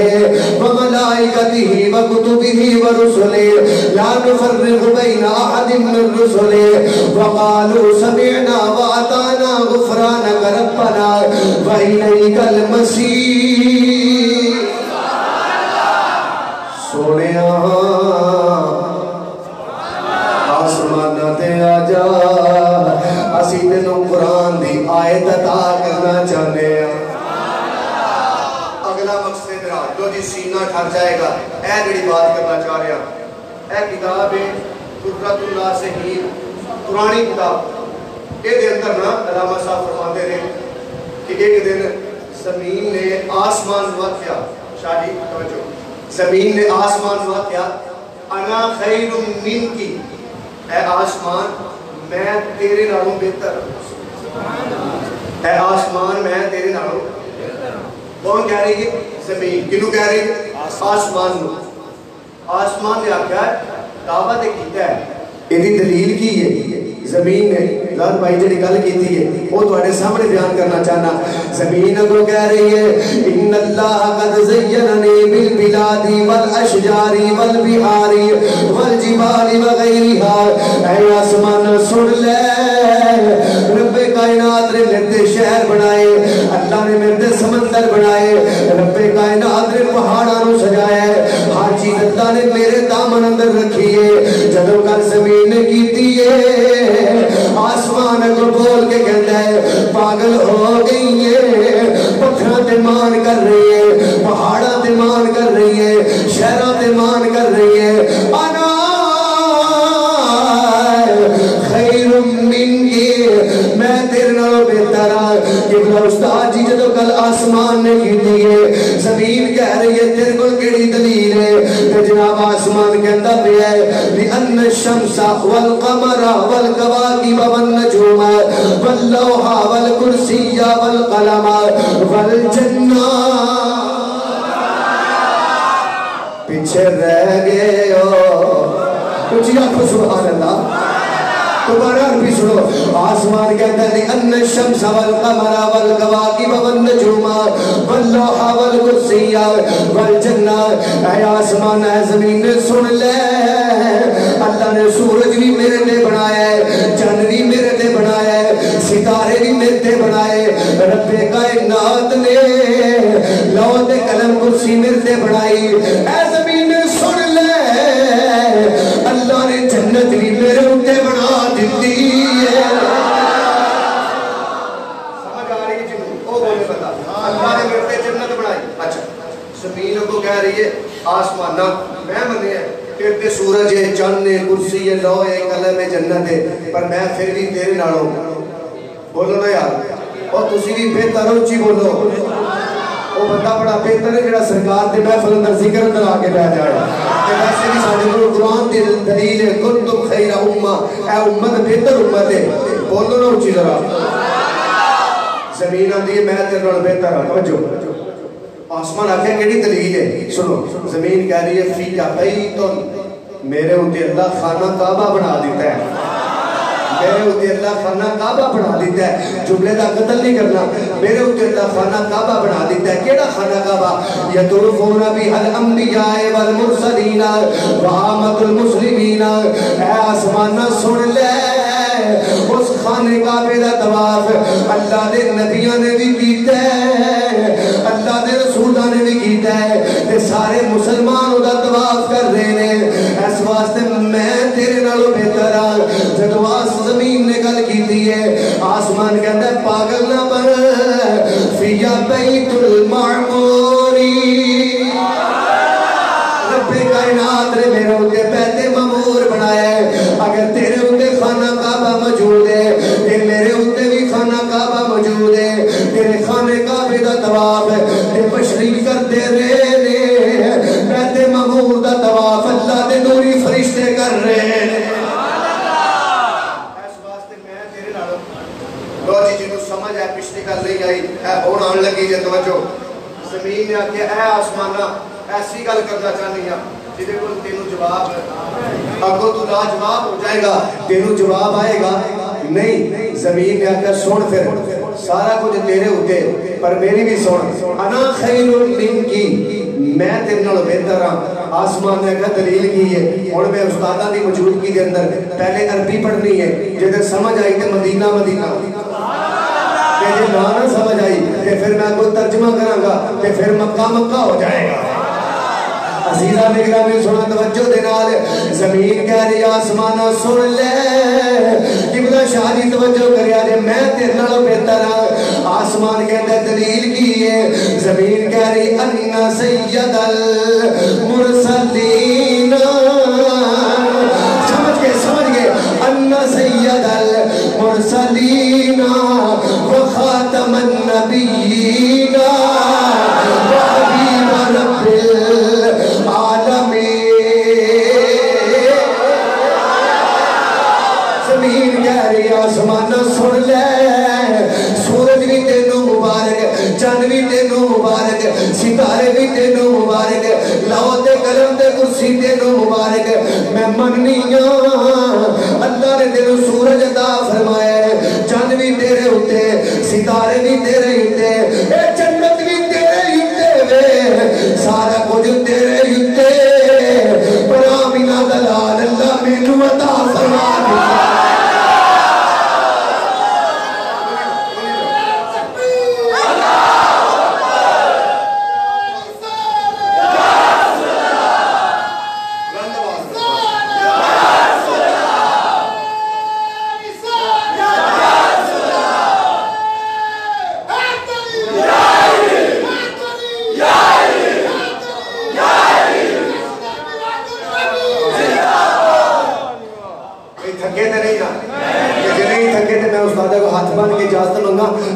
وملائکتہ وکتبہ ورسلہ لا نفرق بین احد من رسلہ وقالوا سمعنا واطعنا غفرانک ربنا وإلیک المصیر. سونیا آسمانہ تے آجا اسی تینوں قرآن دی آیت عطا کرنا چاہنے ہیں. اگلا مقصد میرا جو جی سینہ ٹھر جائے گا اے جڑی بات کرنا چاہ رہے ہیں. اے کتاب ہے قدرت اللہ سے ہی پرانی کتاب. یہ دے اندر نا علامہ صاحب فرماتے رہے کہ ایک دن زمین نے آسمان ہوا کیا. شاہ جی توجہ, زمین نے آسمان ہوا کیا انا خیر من کی, اے آسمان میں تیرے نالوں بہتر ہوں. اے آسمان میں تیرے نالوں. کون کہہ رہی ہے؟ زمین. کنوں کہہ رہی ہے؟ آسمان. آسمان نے آکھا ہے کعبہ تے کیتا ہے. ایدی دلیل کی ہے زمین نے لال بھائی جڑی گل کیتی ہے وہ تواڈے سامنے بیان کرنا چاہنا. زمین کو کہہ رہی ہے ان اللہ قد زیننی بالبلاد والاشجار والبحار والجبال وغیرها. اے آسمان سن لے, رب کائنات نے میرے شہر بنائے, اللہ نے میرے سمندر بنائے, رب کائنات نے پہاڑاں نو سجایا ہے, ہر چیز اللہ نے میرے دامن اندر رکھی ہے. جدوں کل زمین نے کیتی ہے آسمان کو بول کے کہتا ہے پاگل ہو گئی ہے, پتھراں تے مان کر رہی ہے, پہاڑاں تے مان کر رہی ہے, شہراں تے مان کر رہی ہے انا خیر من کی, میں تیرے نالوں بہتر ہاں. قبلہ استاد جی جدوں کل آسمان نے کیتی ہے زمین کہہ رہی ہے تیرے کول کیڑی دلیل ہے؟ تے جناب آسمان کہندا پیا ہے لأن الشمس والقمر والكواكب والنجوم واللوح والكرسي والقلم والجنہ. پیچھے رہ گئے ہو کچھ آنکھو سبحان اللہ. دوبارہ عربی سنو. آسمان کہتا ہے لأن الشمس والقمر والكواكب والنجوم واللوح والكرسي والجنہ. اے آسمان اے زمین سن لے, اللہ نے سورج بھی میرے نے بنایا ہے, چند بھی میرے نے بنایا ہے, ستارے بھی میرے نے بنائے, رب کائنات نے لوح قلم کرسی میرے نے بنائی. اے زمین سن لے, اللہ نے جنت بھی میرے اتے بنا دیتی ہے. سمجھ آ رہی ہے جنہوں وہ بولے بتا اللہ نے میرے جنت بنائی. اچھا زمین کو کہہ رہی ہے آسمان نہ میں منے ہیں کہ سورج ہے, چند ہے, کرسی ہے, لوح ہے, قلم ہے, جنت ہے, پر میں پھر بھی تیرے نالوں. بولو نا یار, اور تسی بھی بہتر ہو, چی بولو. وہ بندہ بڑا بہتر ہے جڑا سرکار تے محفل اندر ذکر اندر آ کے بیٹھ جائے. تے ویسے بھی ساڈے کول قرآن دی دلیل ہے کنتم خیر امہ, اے امت بہتر امت ہے. بولو نا اونچی ذرا. زمین آندی ہے میں تیرے نال بہتر ہوں. توجہ, آسمان آکھے کیڑی دلیل ہے سنو. زمین کہہ رہی ہے فی بیتن, میرے اوتے اللہ خانہ کعبہ بنا دیتا ہے, میرے اوتے اللہ خانہ کعبہ بنا دیتا ہے. جملے دا قتل نہیں کرنا, میرے اوتے اللہ خانہ کعبہ بنا دیتا ہے. کیڑا خانہ کعبہ؟ یطوفون بها الانبیاء والمرسلین وعامۃ المسلمین. اے آسمانہ سن لے, اس خانے کعبے دا طواف اللہ دے نبیاں نے بھی کیتا ہے, اللہ دے رسولہ نے بھی کیتا ہے, تے سارے مسلمان دا طواف کر رہے ہیں. اس واسطے میں تیرے نالوں بہتر ہاں. جدو زمین نے گل کیتی ہے آسمان کہتا ہے پاگل نہ بن, فی بیت المعموری. رب کائنات نے میرے اوتے بیت معمور بنایا ہے. اگر تیرے اوتے خانہ کعبہ موجود ہے تے میرے اوتے بھی خانہ کعبہ موجود ہے. تیرے خانے کعبے دا طواف تے تشریف کرتے رہے نے, بیت معمور دا طواف اللہ دے نوری فرشتے کر رہے ہیں. سمجھ ہے پچھلی گل نہیں آئی ہے ہون آن لگی جے توجہ. زمین نے آکھیا اے آسمانہ ایسی گل کرنا چاہنی ہاں جدے کول تینوں جواب اگوں تو لا جواب ہو جائے گا, تینوں جواب آئے گا نہیں زمین نے آکر سن پھر سارا کچھ تیرے ہوتے پر میری بھی سن انا خیر من کی میں تیرے نال بہتر ہاں آسمان نے کہا دلیل کی ہے اور میں استادہ دی موجودگی کے اندر پہلے عربی پڑھنی ہے جدھر سمجھ آئی کہ مدینہ مدینہ کہ جب نہ سمجھ آئی کہ پھر میں کوئی ترجمہ کروں گا کہ پھر مکہ مکہ ہو جائے گا عزیزہ نگرامی سنا توجہ دینال زمین کہہ رہی آسمانہ سن لے قبلہ شاہ جی توجہ کریا دے میں تیرے نالوں بہتر ہاں آسمان کے اندر دلیل کی ہے زمین کہہ رہی ان سید المرسلین سمجھ گئے ان سید المرسلین و خاتم النبیین و حبیب رب زمین کہہ رہی آسمانہ سن لے سورج بھی تینوں مبارک چند بھی تینوں مبارک ستارے بھی تینوں مبارک لوح تے قلم تے کرسی تینوں مبارک میں مننی ہاں اللہ نے تینوں سورج عطا فرمایا ہے چند بھی تیرے ہوتے ستارے بھی تیرے ہوتے اے جنت بھی تیرے ہوتے سارا کچھ تیرے ہوتے پر آمینہ دلال اللہ میں نو عطا فرما دیا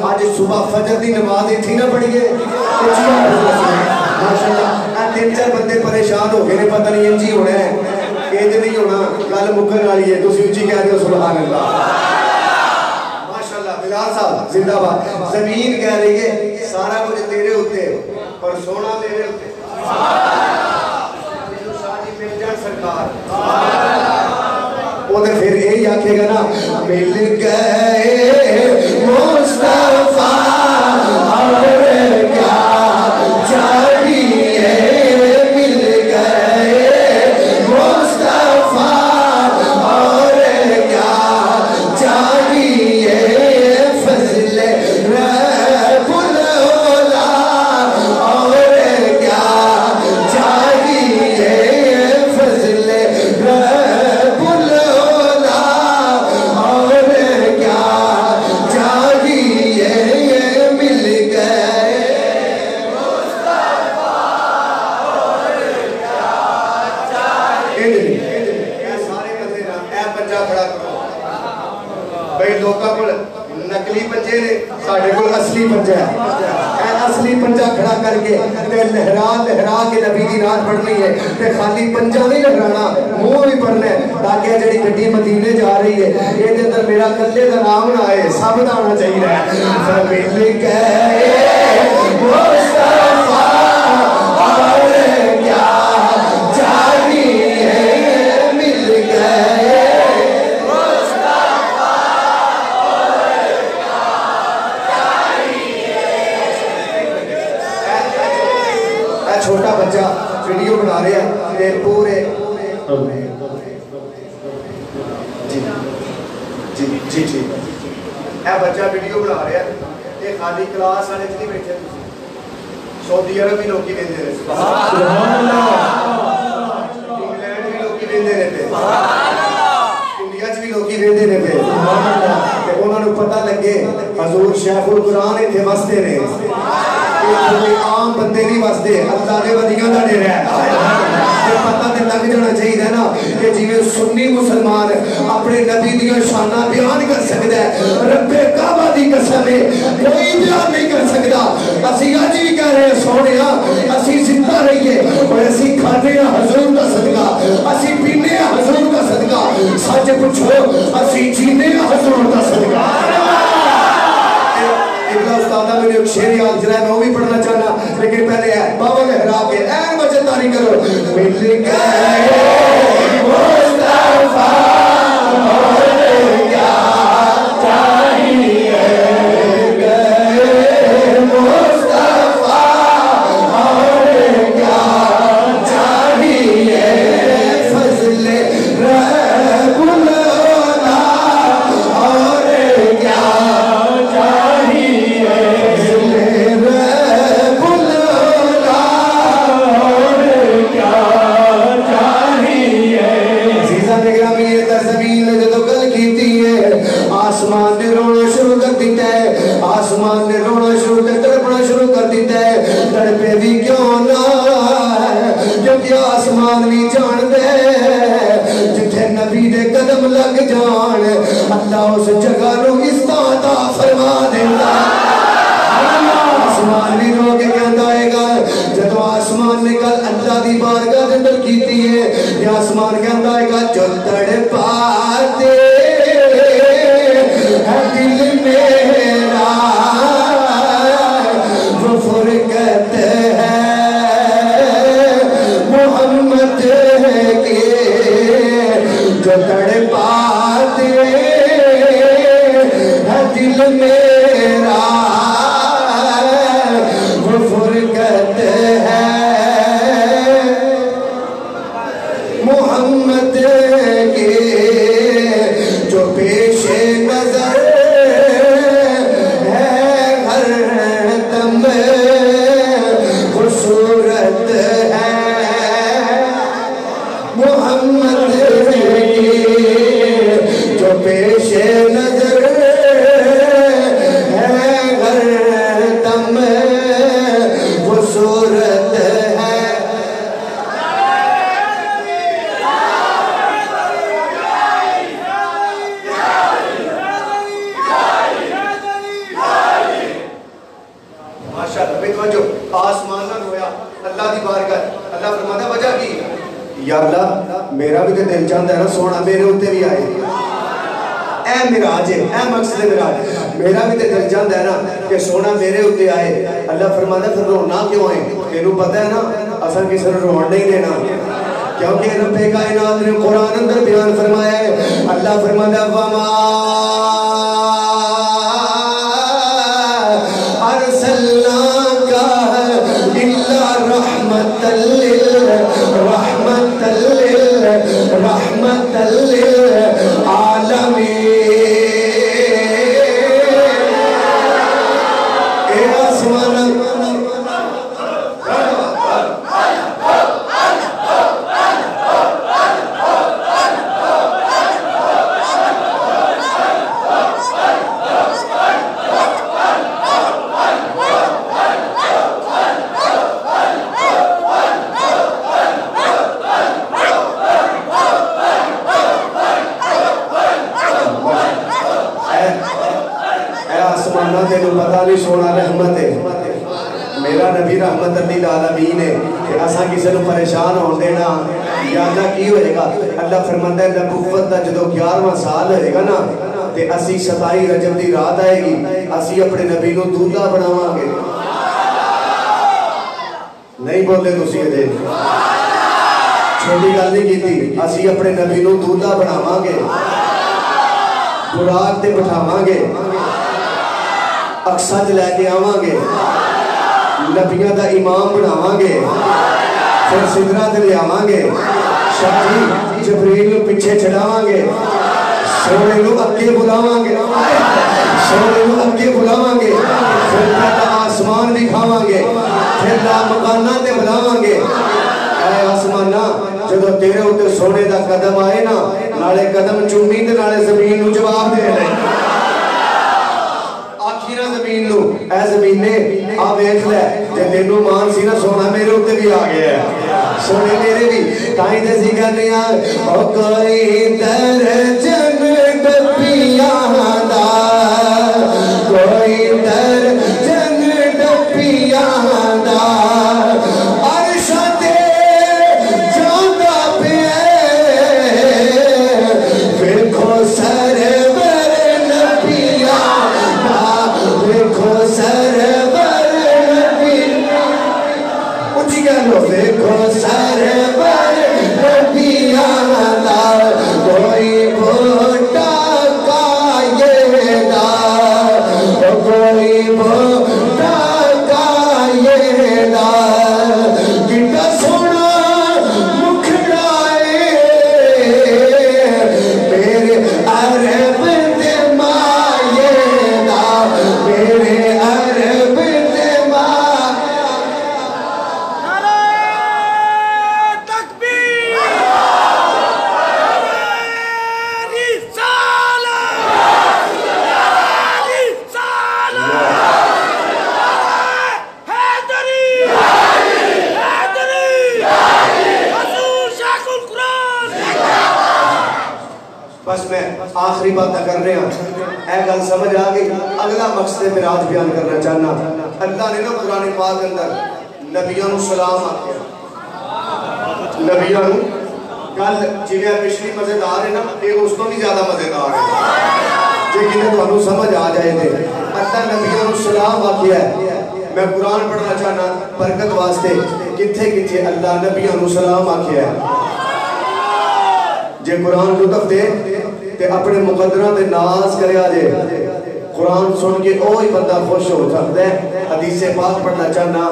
آج صبح فجر دی نماز تھی نہ پڑھیے ماشاءاللہ تین چار بندے پریشان ہو گئے پتہ نہیں انجی ہونا ہے ایج نہیں ہونا گل مکن والی ہے تسی اونچی کہہ دو سبحان اللہ ماشاءاللہ بلال صاحب زندہ باد زمین کہہ رہی ہے سارا کچھ تیرے ہوتے پر سونا میرے ہوتے شاہی مل جان سرکار ادھر پھر یہی آکھے گا نا مل گئے مصطفیٰ اور کیا چاہیے مل گئے مصطفیٰ اور کیا چاہیے فضل رب العلا اور کیا چاہیے فضل رب العلا اور کیا چاہیے مل گئے مصطفیٰ اور کیا چاہیے سارے بندے نا اے بچہ کھڑا کرو بھئی لوگاں کو نقلی پنجے نے ساڑھے کو اصلی پنجہ ہے اے اصلی پنجہ کھڑا کر کے لہرا کے نبی دی رات پڑھنی ہے تے خالی پنجہ نہیں لہرانا منہ بھی پڑھنا ہے تاکہ جڑی گڈی مدینے جا رہی ہے یہ دے اندر میرا کلے دا نام نہ آئے سب دا آنا چاہیے مل گئے مصطفیٰ اور کیا چاہیے مل گئے چھوٹا بچہ ویڈیو بنا رہے ہیں پورے جی جی اے بچہ ویڈیو بنا رہے ہیں یہ خالی کلاس والے نہیں بیٹھے سعودی عرب بھی لوگ دیندے رہے سبحان اللہ انگلینڈ بھی لوگ دیندے رہے انڈیا بھی لوگ دیندے رہے سبحان اللہ تے انہاں نوں پتہ لگے حضور شیخ القرآن ایتھے وستے نے کوئی عام بندے نہیں واسدے اللہ دے ودیاں دا ڈیرا ہے پتہ تے لگ جانا چاہیے نا کہ جویں سنی مسلمان اپنے نبی دیاں شاناں بیان کر سکدا ہے رب کعبہ دی قسم ہے کوئی بیان نہیں کر سکدا اسی اج بھی کہہ رہے ہیں سونیا اسی زندہ رہیے اور اسی کھانے حضور دا صدقہ اسی پینے حضور دا صدقہ سچ پوچھو اسی جینے حضور دا صدقہ ابلا استادہ میں نے ایک شعر یاد جرائے میں وہ بھی پڑھنا چاہنا لیکن پہلے ہے بابا محراب کے این بچے تاری کرو مل گئے مصطفیٰ اور کیا آسمان نے رونا شروع کر تڑپنا شروع کر دیتا ہے. تڑپے بھی کیوں نہ کیونکہ آسمان بھی جان دے جتھے نبی دے قدم لگ جان اللہ اس جگہ نو استعدا فرما دیتا. آسمان بھی رو کے کہندا ہے گا جب آسمان نے کل اللہ دی بارگاہ دے اندر کیتی ہے یہ آسمان کہندا ہے گا جو تڑپاتے ہے دل میرا وہ فرقت ہے محمد کی جو تڑپاتے ہے دل میرا وہ فرقت ہے محمد کی جو پیش نظر ہے ہر دم وہ صورت ہے محمد کی جو پیش نظر ہے ہر دم وہ صورت ہے. ماشاءاللہ بے توجہ آسمان نہ رویا اللہ دی بارگاہ اللہ فرماتا وجہ کی یا اللہ میرا بھی تو دل چاہتا ہے نا سونا میرے ہوتے بھی آئے اے معراج ہے اے مقصد معراج میرا بھی تو دل چاہتا ہے نا کہ سونا میرے ہوتے آئے. اللہ فرماتا ہے پھر رونا کیوں آئے تینوں پتہ ہے نا اصل کسی نے رونا نہیں دینا کیونکہ رب کائنات نے قرآن اندر بیان فرمایا ہے. اللہ فرماتا ہے وما ارسلناک الا رحمت للعالمین. اے آسمان پتہ نہیں سونا رحمت ہے میرا نبی رحمت للعالمین ہے کہ اساں کسی کو پریشان ہون دینا یا اللہ کی ہوئے گا. اللہ فرماتا ہے نبوت دا جدو 11واں سال ہوئے گا نا تے اسی 27 رجب دی رات آئے گی اسی اپنے نبی نو دولہا بناواں گے. نہیں بولے تسی اجے چھوٹی گل نہیں کیتی اسی اپنے نبی نو دولہا بناواں گے براق تے بٹھاواں گے اقصد لے کے آواں گے نبیوں دا امام بناواں گے پھر سدرات لے آواں گے شاہی جبریل نو پیچھے چڑھاواں گے سونے نو اگے بلاواں گے سونے نو اگے بلاواں گے پھر پہلا آسمان دکھاواں گے پھر لامکانہ تے بلاواں گے. اے آسمانہ جدو تیرے ہوتے سونے دا قدم آئے نا نالے قدم چومی تے نالے زمین نو جواب دے لے زمین نو اے زمین نے آپ ایک لے جے تینوں مان سی نا سونا میرے ہوتے بھی آگیا ہے سونے میرے بھی تائیں دے سی کرنے آئے او کوئی در جن ڈپیاں دا کوئی در جن ڈپیاں دا عرشہ تے جاندہ پہ ویکھو سرور نبیاں ویکھو سرور نبیاں اونچی کہہ لو ویکھو سرور نبیاں دا کوئی بوٹا کائے دا کوئی بوٹا کائے دا کتا سونا مکھڑائے میرے عرب دے مائے دا میرے عرب دے مائے. نعرہ تکبیر نعرہ رسالت نعرہ رسالت آخری بات کر رہے ہیں اے گل سمجھ آ گئی اگلا مقصد معراج بیان کرنا چاہنا اللہ نے نا قرآن پاک اندر نبیوں سلام آکھیا نبیوں گل جویں پچھلی مزیدار ہے نا یہ اس کو بھی زیادہ مزیدار ہے جی کہ تمہیں سمجھ آ جائے دے اللہ نبیوں سلام آکھیا ہے میں قرآن پڑھنا چاہنا برکت واسطے کتھے کتھے اللہ نبیوں سلام آکھیا ہے جے قرآن لطف دے تے اپنے مقدرہ دے ناز کرے آجے قرآن سن کے اوہی بندہ خوش ہو سکتا ہے حدیث پاک پڑھنا چاہنا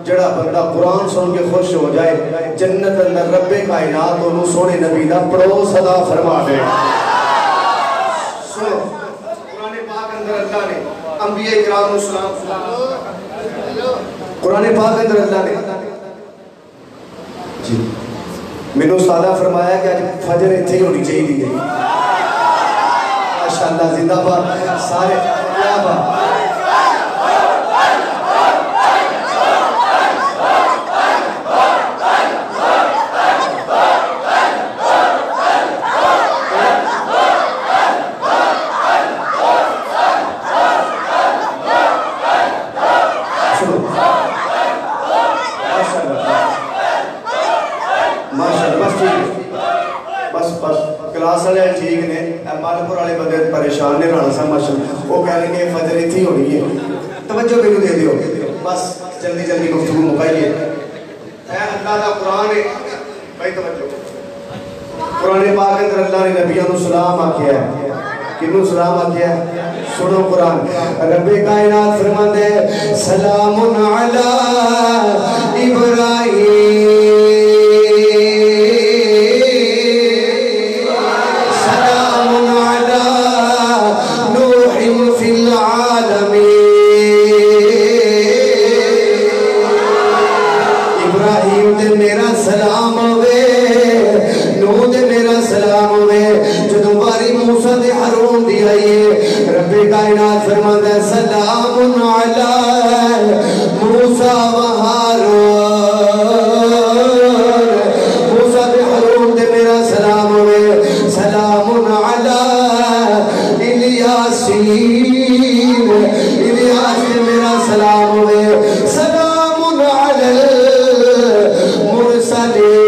جڑا بندہ قرآن سن کے خوش ہو جائے جنت اندر رب کائنات انہوں سونے نبی دا پڑوس ادا فرما دے سنو قرآن پاک اندر اللہ نے انبیاء کرام سلام قرآن پاک اندر اللہ نے جی میں نے استادہ فرمایا کہ فجر اتھے ہی ہونی چاہیے دی گئی ماشاءاللہ زندہ بار سارے کیا بار کلاس والے ٹھیک نے مالپور والے بندے پریشان نے رانا صاحب ماشاءاللہ وہ کہہ رہے کہ فجر اتنی ہونی ہے توجہ میرے دے دیو بس جلدی جلدی گفتگو مکائیے اے اللہ کا قرآن ہے بھائی توجہ قرآن پاک اندر اللہ نے نبیوں کو سلام آکھیا ہے کنوں سلام آکھیا ہے سنو قرآن رب کائنات فرماندے سلام علی ابراہیم کائنات فرماتا ہے سلام علی موسیٰ و ہارون موسیٰ دے ہارون دے میرا سلام ہوئے سلام علی الیاسین الیاس دے میرا سلام ہوئے سلام علی المرسلین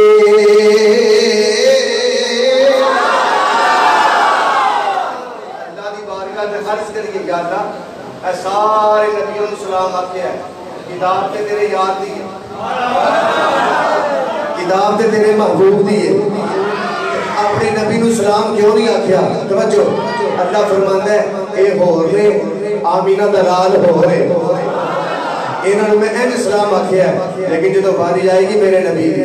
اے سارے نبیوں نے سلام آکھے ہیں کتاب تے تیرے یاد دی ہے کتاب تے تیرے محبوب دی ہے اپنے نبی نو سلام کیوں نہیں آکھیا توجہ اللہ فرماندا ہے اے ہور نے آمینہ دلال ہو رہے انہوں نے میں این سلام آکھیا ہے لیکن جدو باری جائے گی میرے نبی دی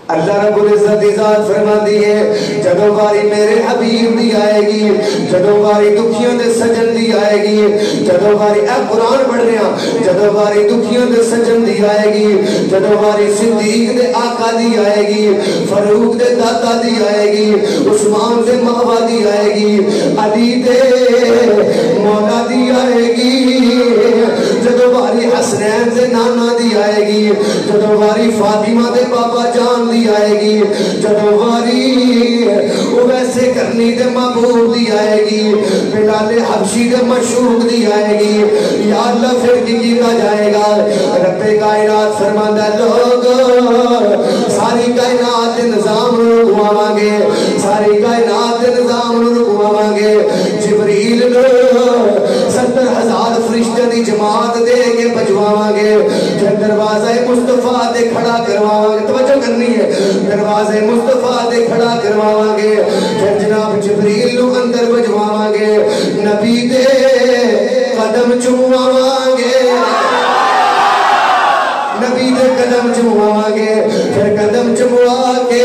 اللہ رب العزت ذات فرماتی ہے جدو باری میرے حبیب دی آئے گی جدو باری دکھیوں دے سجن دی آئے گی جدو باری اے قرآن پڑھ رہے ہیں جدو باری دکھیوں دے سجن دی آئے گی جدو باری صدیق دے آقا دی آئے گی فاروق دے داتا دی آئے گی عثمان دے مغوہ دی آئے گی علی دے مولا دی آئے گی جدو باری حسنین دے نانا دی آئے گی جدو باری فاطمہ دے بابا جان دی آئے گی جدو باری ویسے کرنی دے محبوب دی آئے گی بلال حبشی دے مشہور دی آئے گی یا اللہ پھر کی کیتا جائے گا رب کائنات فرماندہ لوگ ساری کائنات نظام رکھوا مانگے ساری کائنات نظام رکھوا مانگے جبریل 70,000 فرشتے دی جماعت دے کے بجوا مانگے پھر دروازہ مصطفیٰ دے کھڑا کروا مانگے توجہ کرنی ہے دروازے مصطفیٰ دے کھڑا کروا مانگے پھر جناب جبریل نو اندر بجوا مانگے نبی دے قدم چموا مانگے نبی دے قدم چموا مانگے پھر قدم چموا کے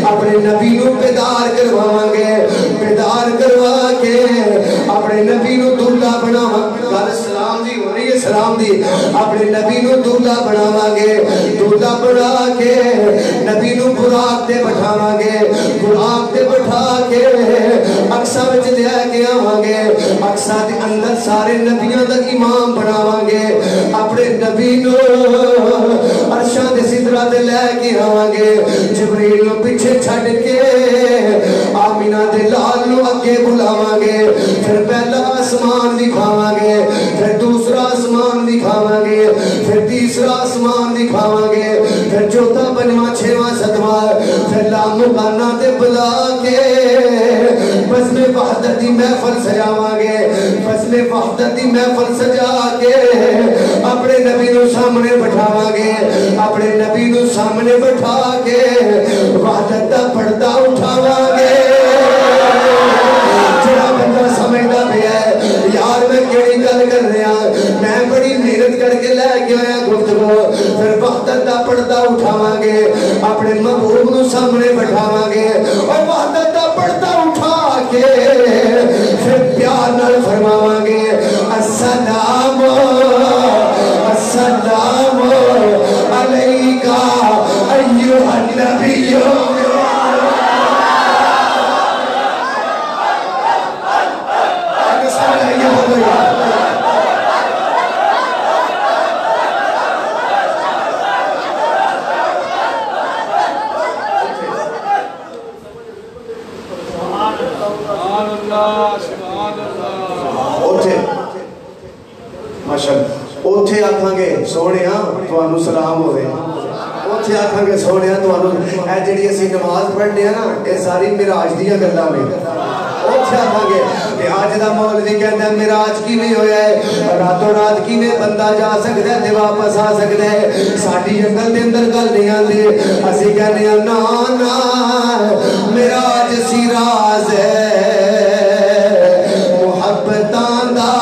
اپنے نبی نو بیدار کروا مانگے بیدار کروا کے اپنے نبی نو دلہا بنا مانگے سلام دی ہو رہی ہے سلام دی اپنے نبی نو دلہا بنا مانگے دلہا بنا کے نبی نو براق دے بٹھا مانگے براق دے بٹھا کے اقصہ وچ دیا کے آمانگے اقصہ دے اندر سارے نبیوں دا امام بنا مانگے اپنے نبی نو عرشاں دے صدرہ دے لے کے آمانگے جبریل نو پیچھے چھڑ کے آپ آمینہ دے لال نو اگے بلاواں گے پھر پہلا آسمان دکھاواں گے پھر دوسرا آسمان دکھاواں گے پھر تیسرا آسمان دکھاواں گے پھر چوتھا پنجواں چھواں ستواں پھر لامکانہ تے بلا کے بزم وحدت دی محفل سجاواں گے بزم وحدت دی محفل سجا کے اپنے نبی نو سامنے بٹھاواں گے اپنے نبی نو سامنے بٹھا کے وحدت دا پردہ اٹھاواں گے جڑا بندہ سمجھدا پیا ہے یار میں کیڑی گل کر رہا میں بڑی محنت کر کے لے کے آیا گفتگو پھر وحدت دا پردہ اٹھاواں گے اپنے محبوب نو سامنے بٹھاواں گے اور وحدت دا پردہ اٹھا کے پھر پیار نال فرماواں گے السلام السلام علیکہ ایھا النبی اوتھے آکھاں گے سونیا تانوں سلام ہوے اوتھے آکھاں گے سونیا تانوں اے جڑی اسی نماز پڑھنے ہیں نا اے ساری معراج دیاں گلاں نے اوتھے آکھاں گے کہ اج دا مولوی کہندا معراج کیویں ہویا ہے راتوں رات کیویں بندہ جا سکدا ہے تے واپس آ سکدا ہے ساڈی عقل دے اندر گل نہیں آندی اسی کہنے ہیں نا نا معراج سی راز ہے محبتاں دا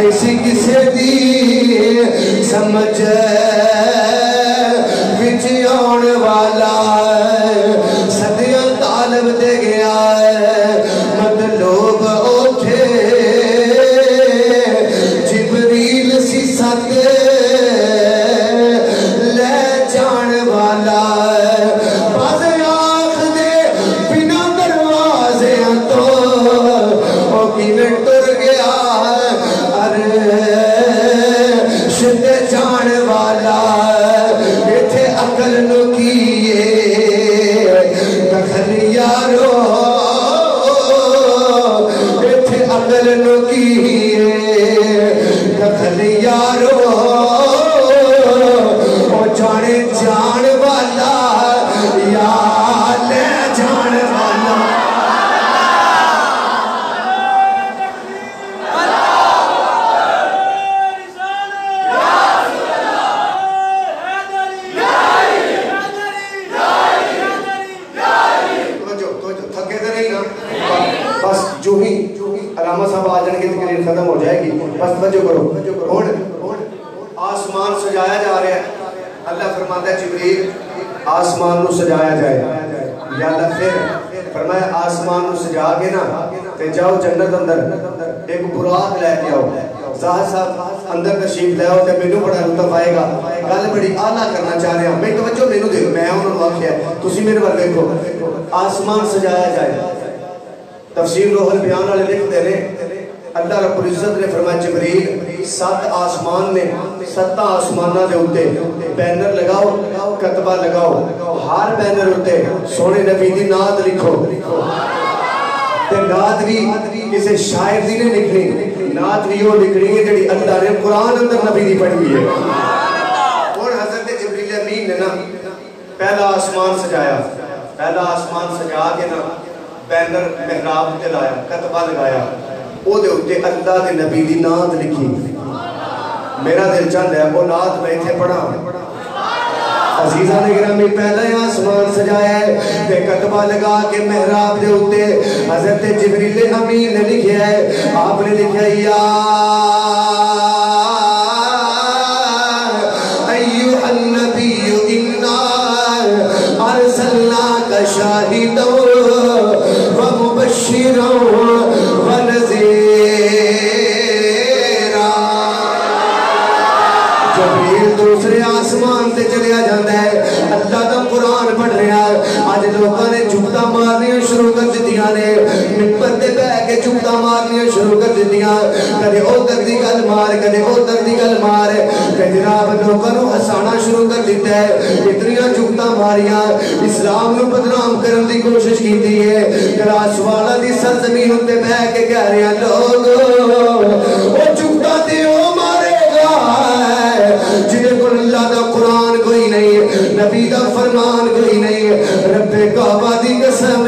ایسی کسے دی سمجھ وچ آن والا صدیاں طالب دے گیا مطلوب اوتھے جبریل سی ساتھ لے جان والا باز آنکھ دے بنا دروازے تو او کیویں ٹر گیا شدے جان والا ایتھے عقل نو کیے دخل یارو ایتھے عقل نو کیے دخل یارو او جانے جان والا یا لے جان والا بس جو ہی علامہ صاحب آ جانے کی تقریر ختم ہو جائے گی بس توجہ کرو آسمان سجایا جا رہا ہے اللہ فرماتا ہے جبریل آسمان نو سجایا جائے یا اللہ پھر فرمایا آسمان نو سجا کے نا تے جاؤ جنت اندر ایک براق لے کے آؤ ظاہر صاحب اندر تشریف لے آؤ تے مینوں بڑا لطف آئے گا گل بڑی اعلیٰ کرنا چاہ رہا میں توجہ مینوں دے میں انہوں نے آکھیا تسی میرے ول دیکھو آسمان سجایا جائے تفسیر روح البیان والے لکھتے ہیں اللہ رب العزت نے فرمایا جبریل 7 آسمان نے 7 آسمانہ دے ہوتے بینر لگاؤ کتبہ لگاؤ ہر بینر ہوتے سونے نبی دی نعت لکھو تے نعت بھی کسی شاعر دی نے لکھنی نعت بھی وہ لکھنی ہے جڑی اللہ نے قرآن اندر نبی دی پڑھی ہے اور حضرت جبریل امین نے نا پہلا آسمان سجایا پہلا آسمان سجا کے نا بینر محراب تے لایا کتبہ لگایا او دے اتے اللہ دے نبی دی نعت لکھی میرا دل چاہتا ہے وہ نعت میں تھے پڑھا عزیزہ نے گرامی پہلا آسمان سجایا ہے تے کتبہ لگا کے محراب دے اتے حضرت جبریل امین نے لکھیا ہے آپ نے لکھیا یا ایوہ النبی انا ارسلناک شاہدا ومبشرا ونذیرا جبریل دوسرے آسمان سے چلیا جاندہ ہے اللہ دا قرآن پڑھ رہا آج لوگوں نے چکتا مارنی شروع کر دیاں نے ممبر دے بے کے چکتا مارنی مارنیاں شروع کر دیتیاں کدے ادھر دی گل مار کدے ادھر دی گل مار تے جناب لوکاں نوں ہسانا شروع کر دیتا ہے اتنیاں جگتاں ماریاں اسلام نو بدنام کرن دی کوشش کیتی ہے کلاس والا دی سرزمین تے بیٹھ کے کہہ رہے ہیں لوگ او جگتاں تے او مارے گا جنہیں کو اللہ دا قرآن کوئی نہیں نبی دا فرمان کوئی نہیں رب کعبہ دی قسم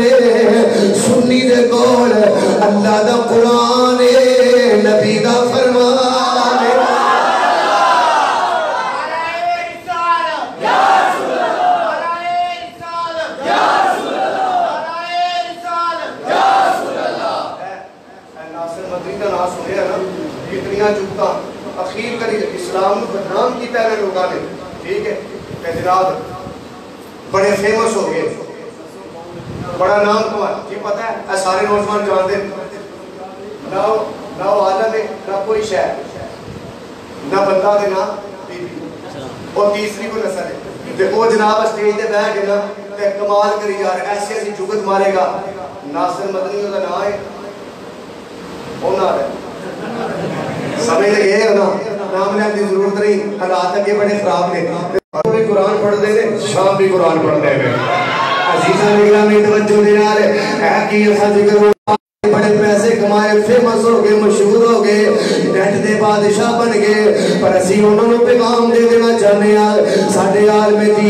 سنی دے کول اللہ دا قرآن نبی دا فرمان اخیر کری اسلام بدنام کی پہلے لوگاں نے ٹھیک ہے کہ جناب بڑے فیمس ہو گئے بڑا نام کمال جی پتہ ہے اے سارے نوجوان جانتے نہ عالم ہے نہ کوئی شہر نہ بندہ دے نہ بی بی اور تیسری کو نسل ہے دیکھو جناب اسٹیج دے بیٹھ کے نا تے کمال کری جا رہا ایسی ایسی جگت مارے گا ناصر مدنی کا نام ہے وہ نہ ہے سمجھ لگے ہے نا نام لینے کی ضرورت نہیں حالات کے بڑے خراب نے بھی قرآن پڑھ دے دے شام بھی قرآن پڑھ دے دے عزیزہ نگرامی توجہ دینا رہے اے کی ایسا ذکر بڑے پیسے کمائے فیمس ہو گئے مشہور ہو گئے نیٹ دے بادشاہ بن گئے پر اسی انہوں نے پیغام دے دینا چاہنے ساڑھے عالم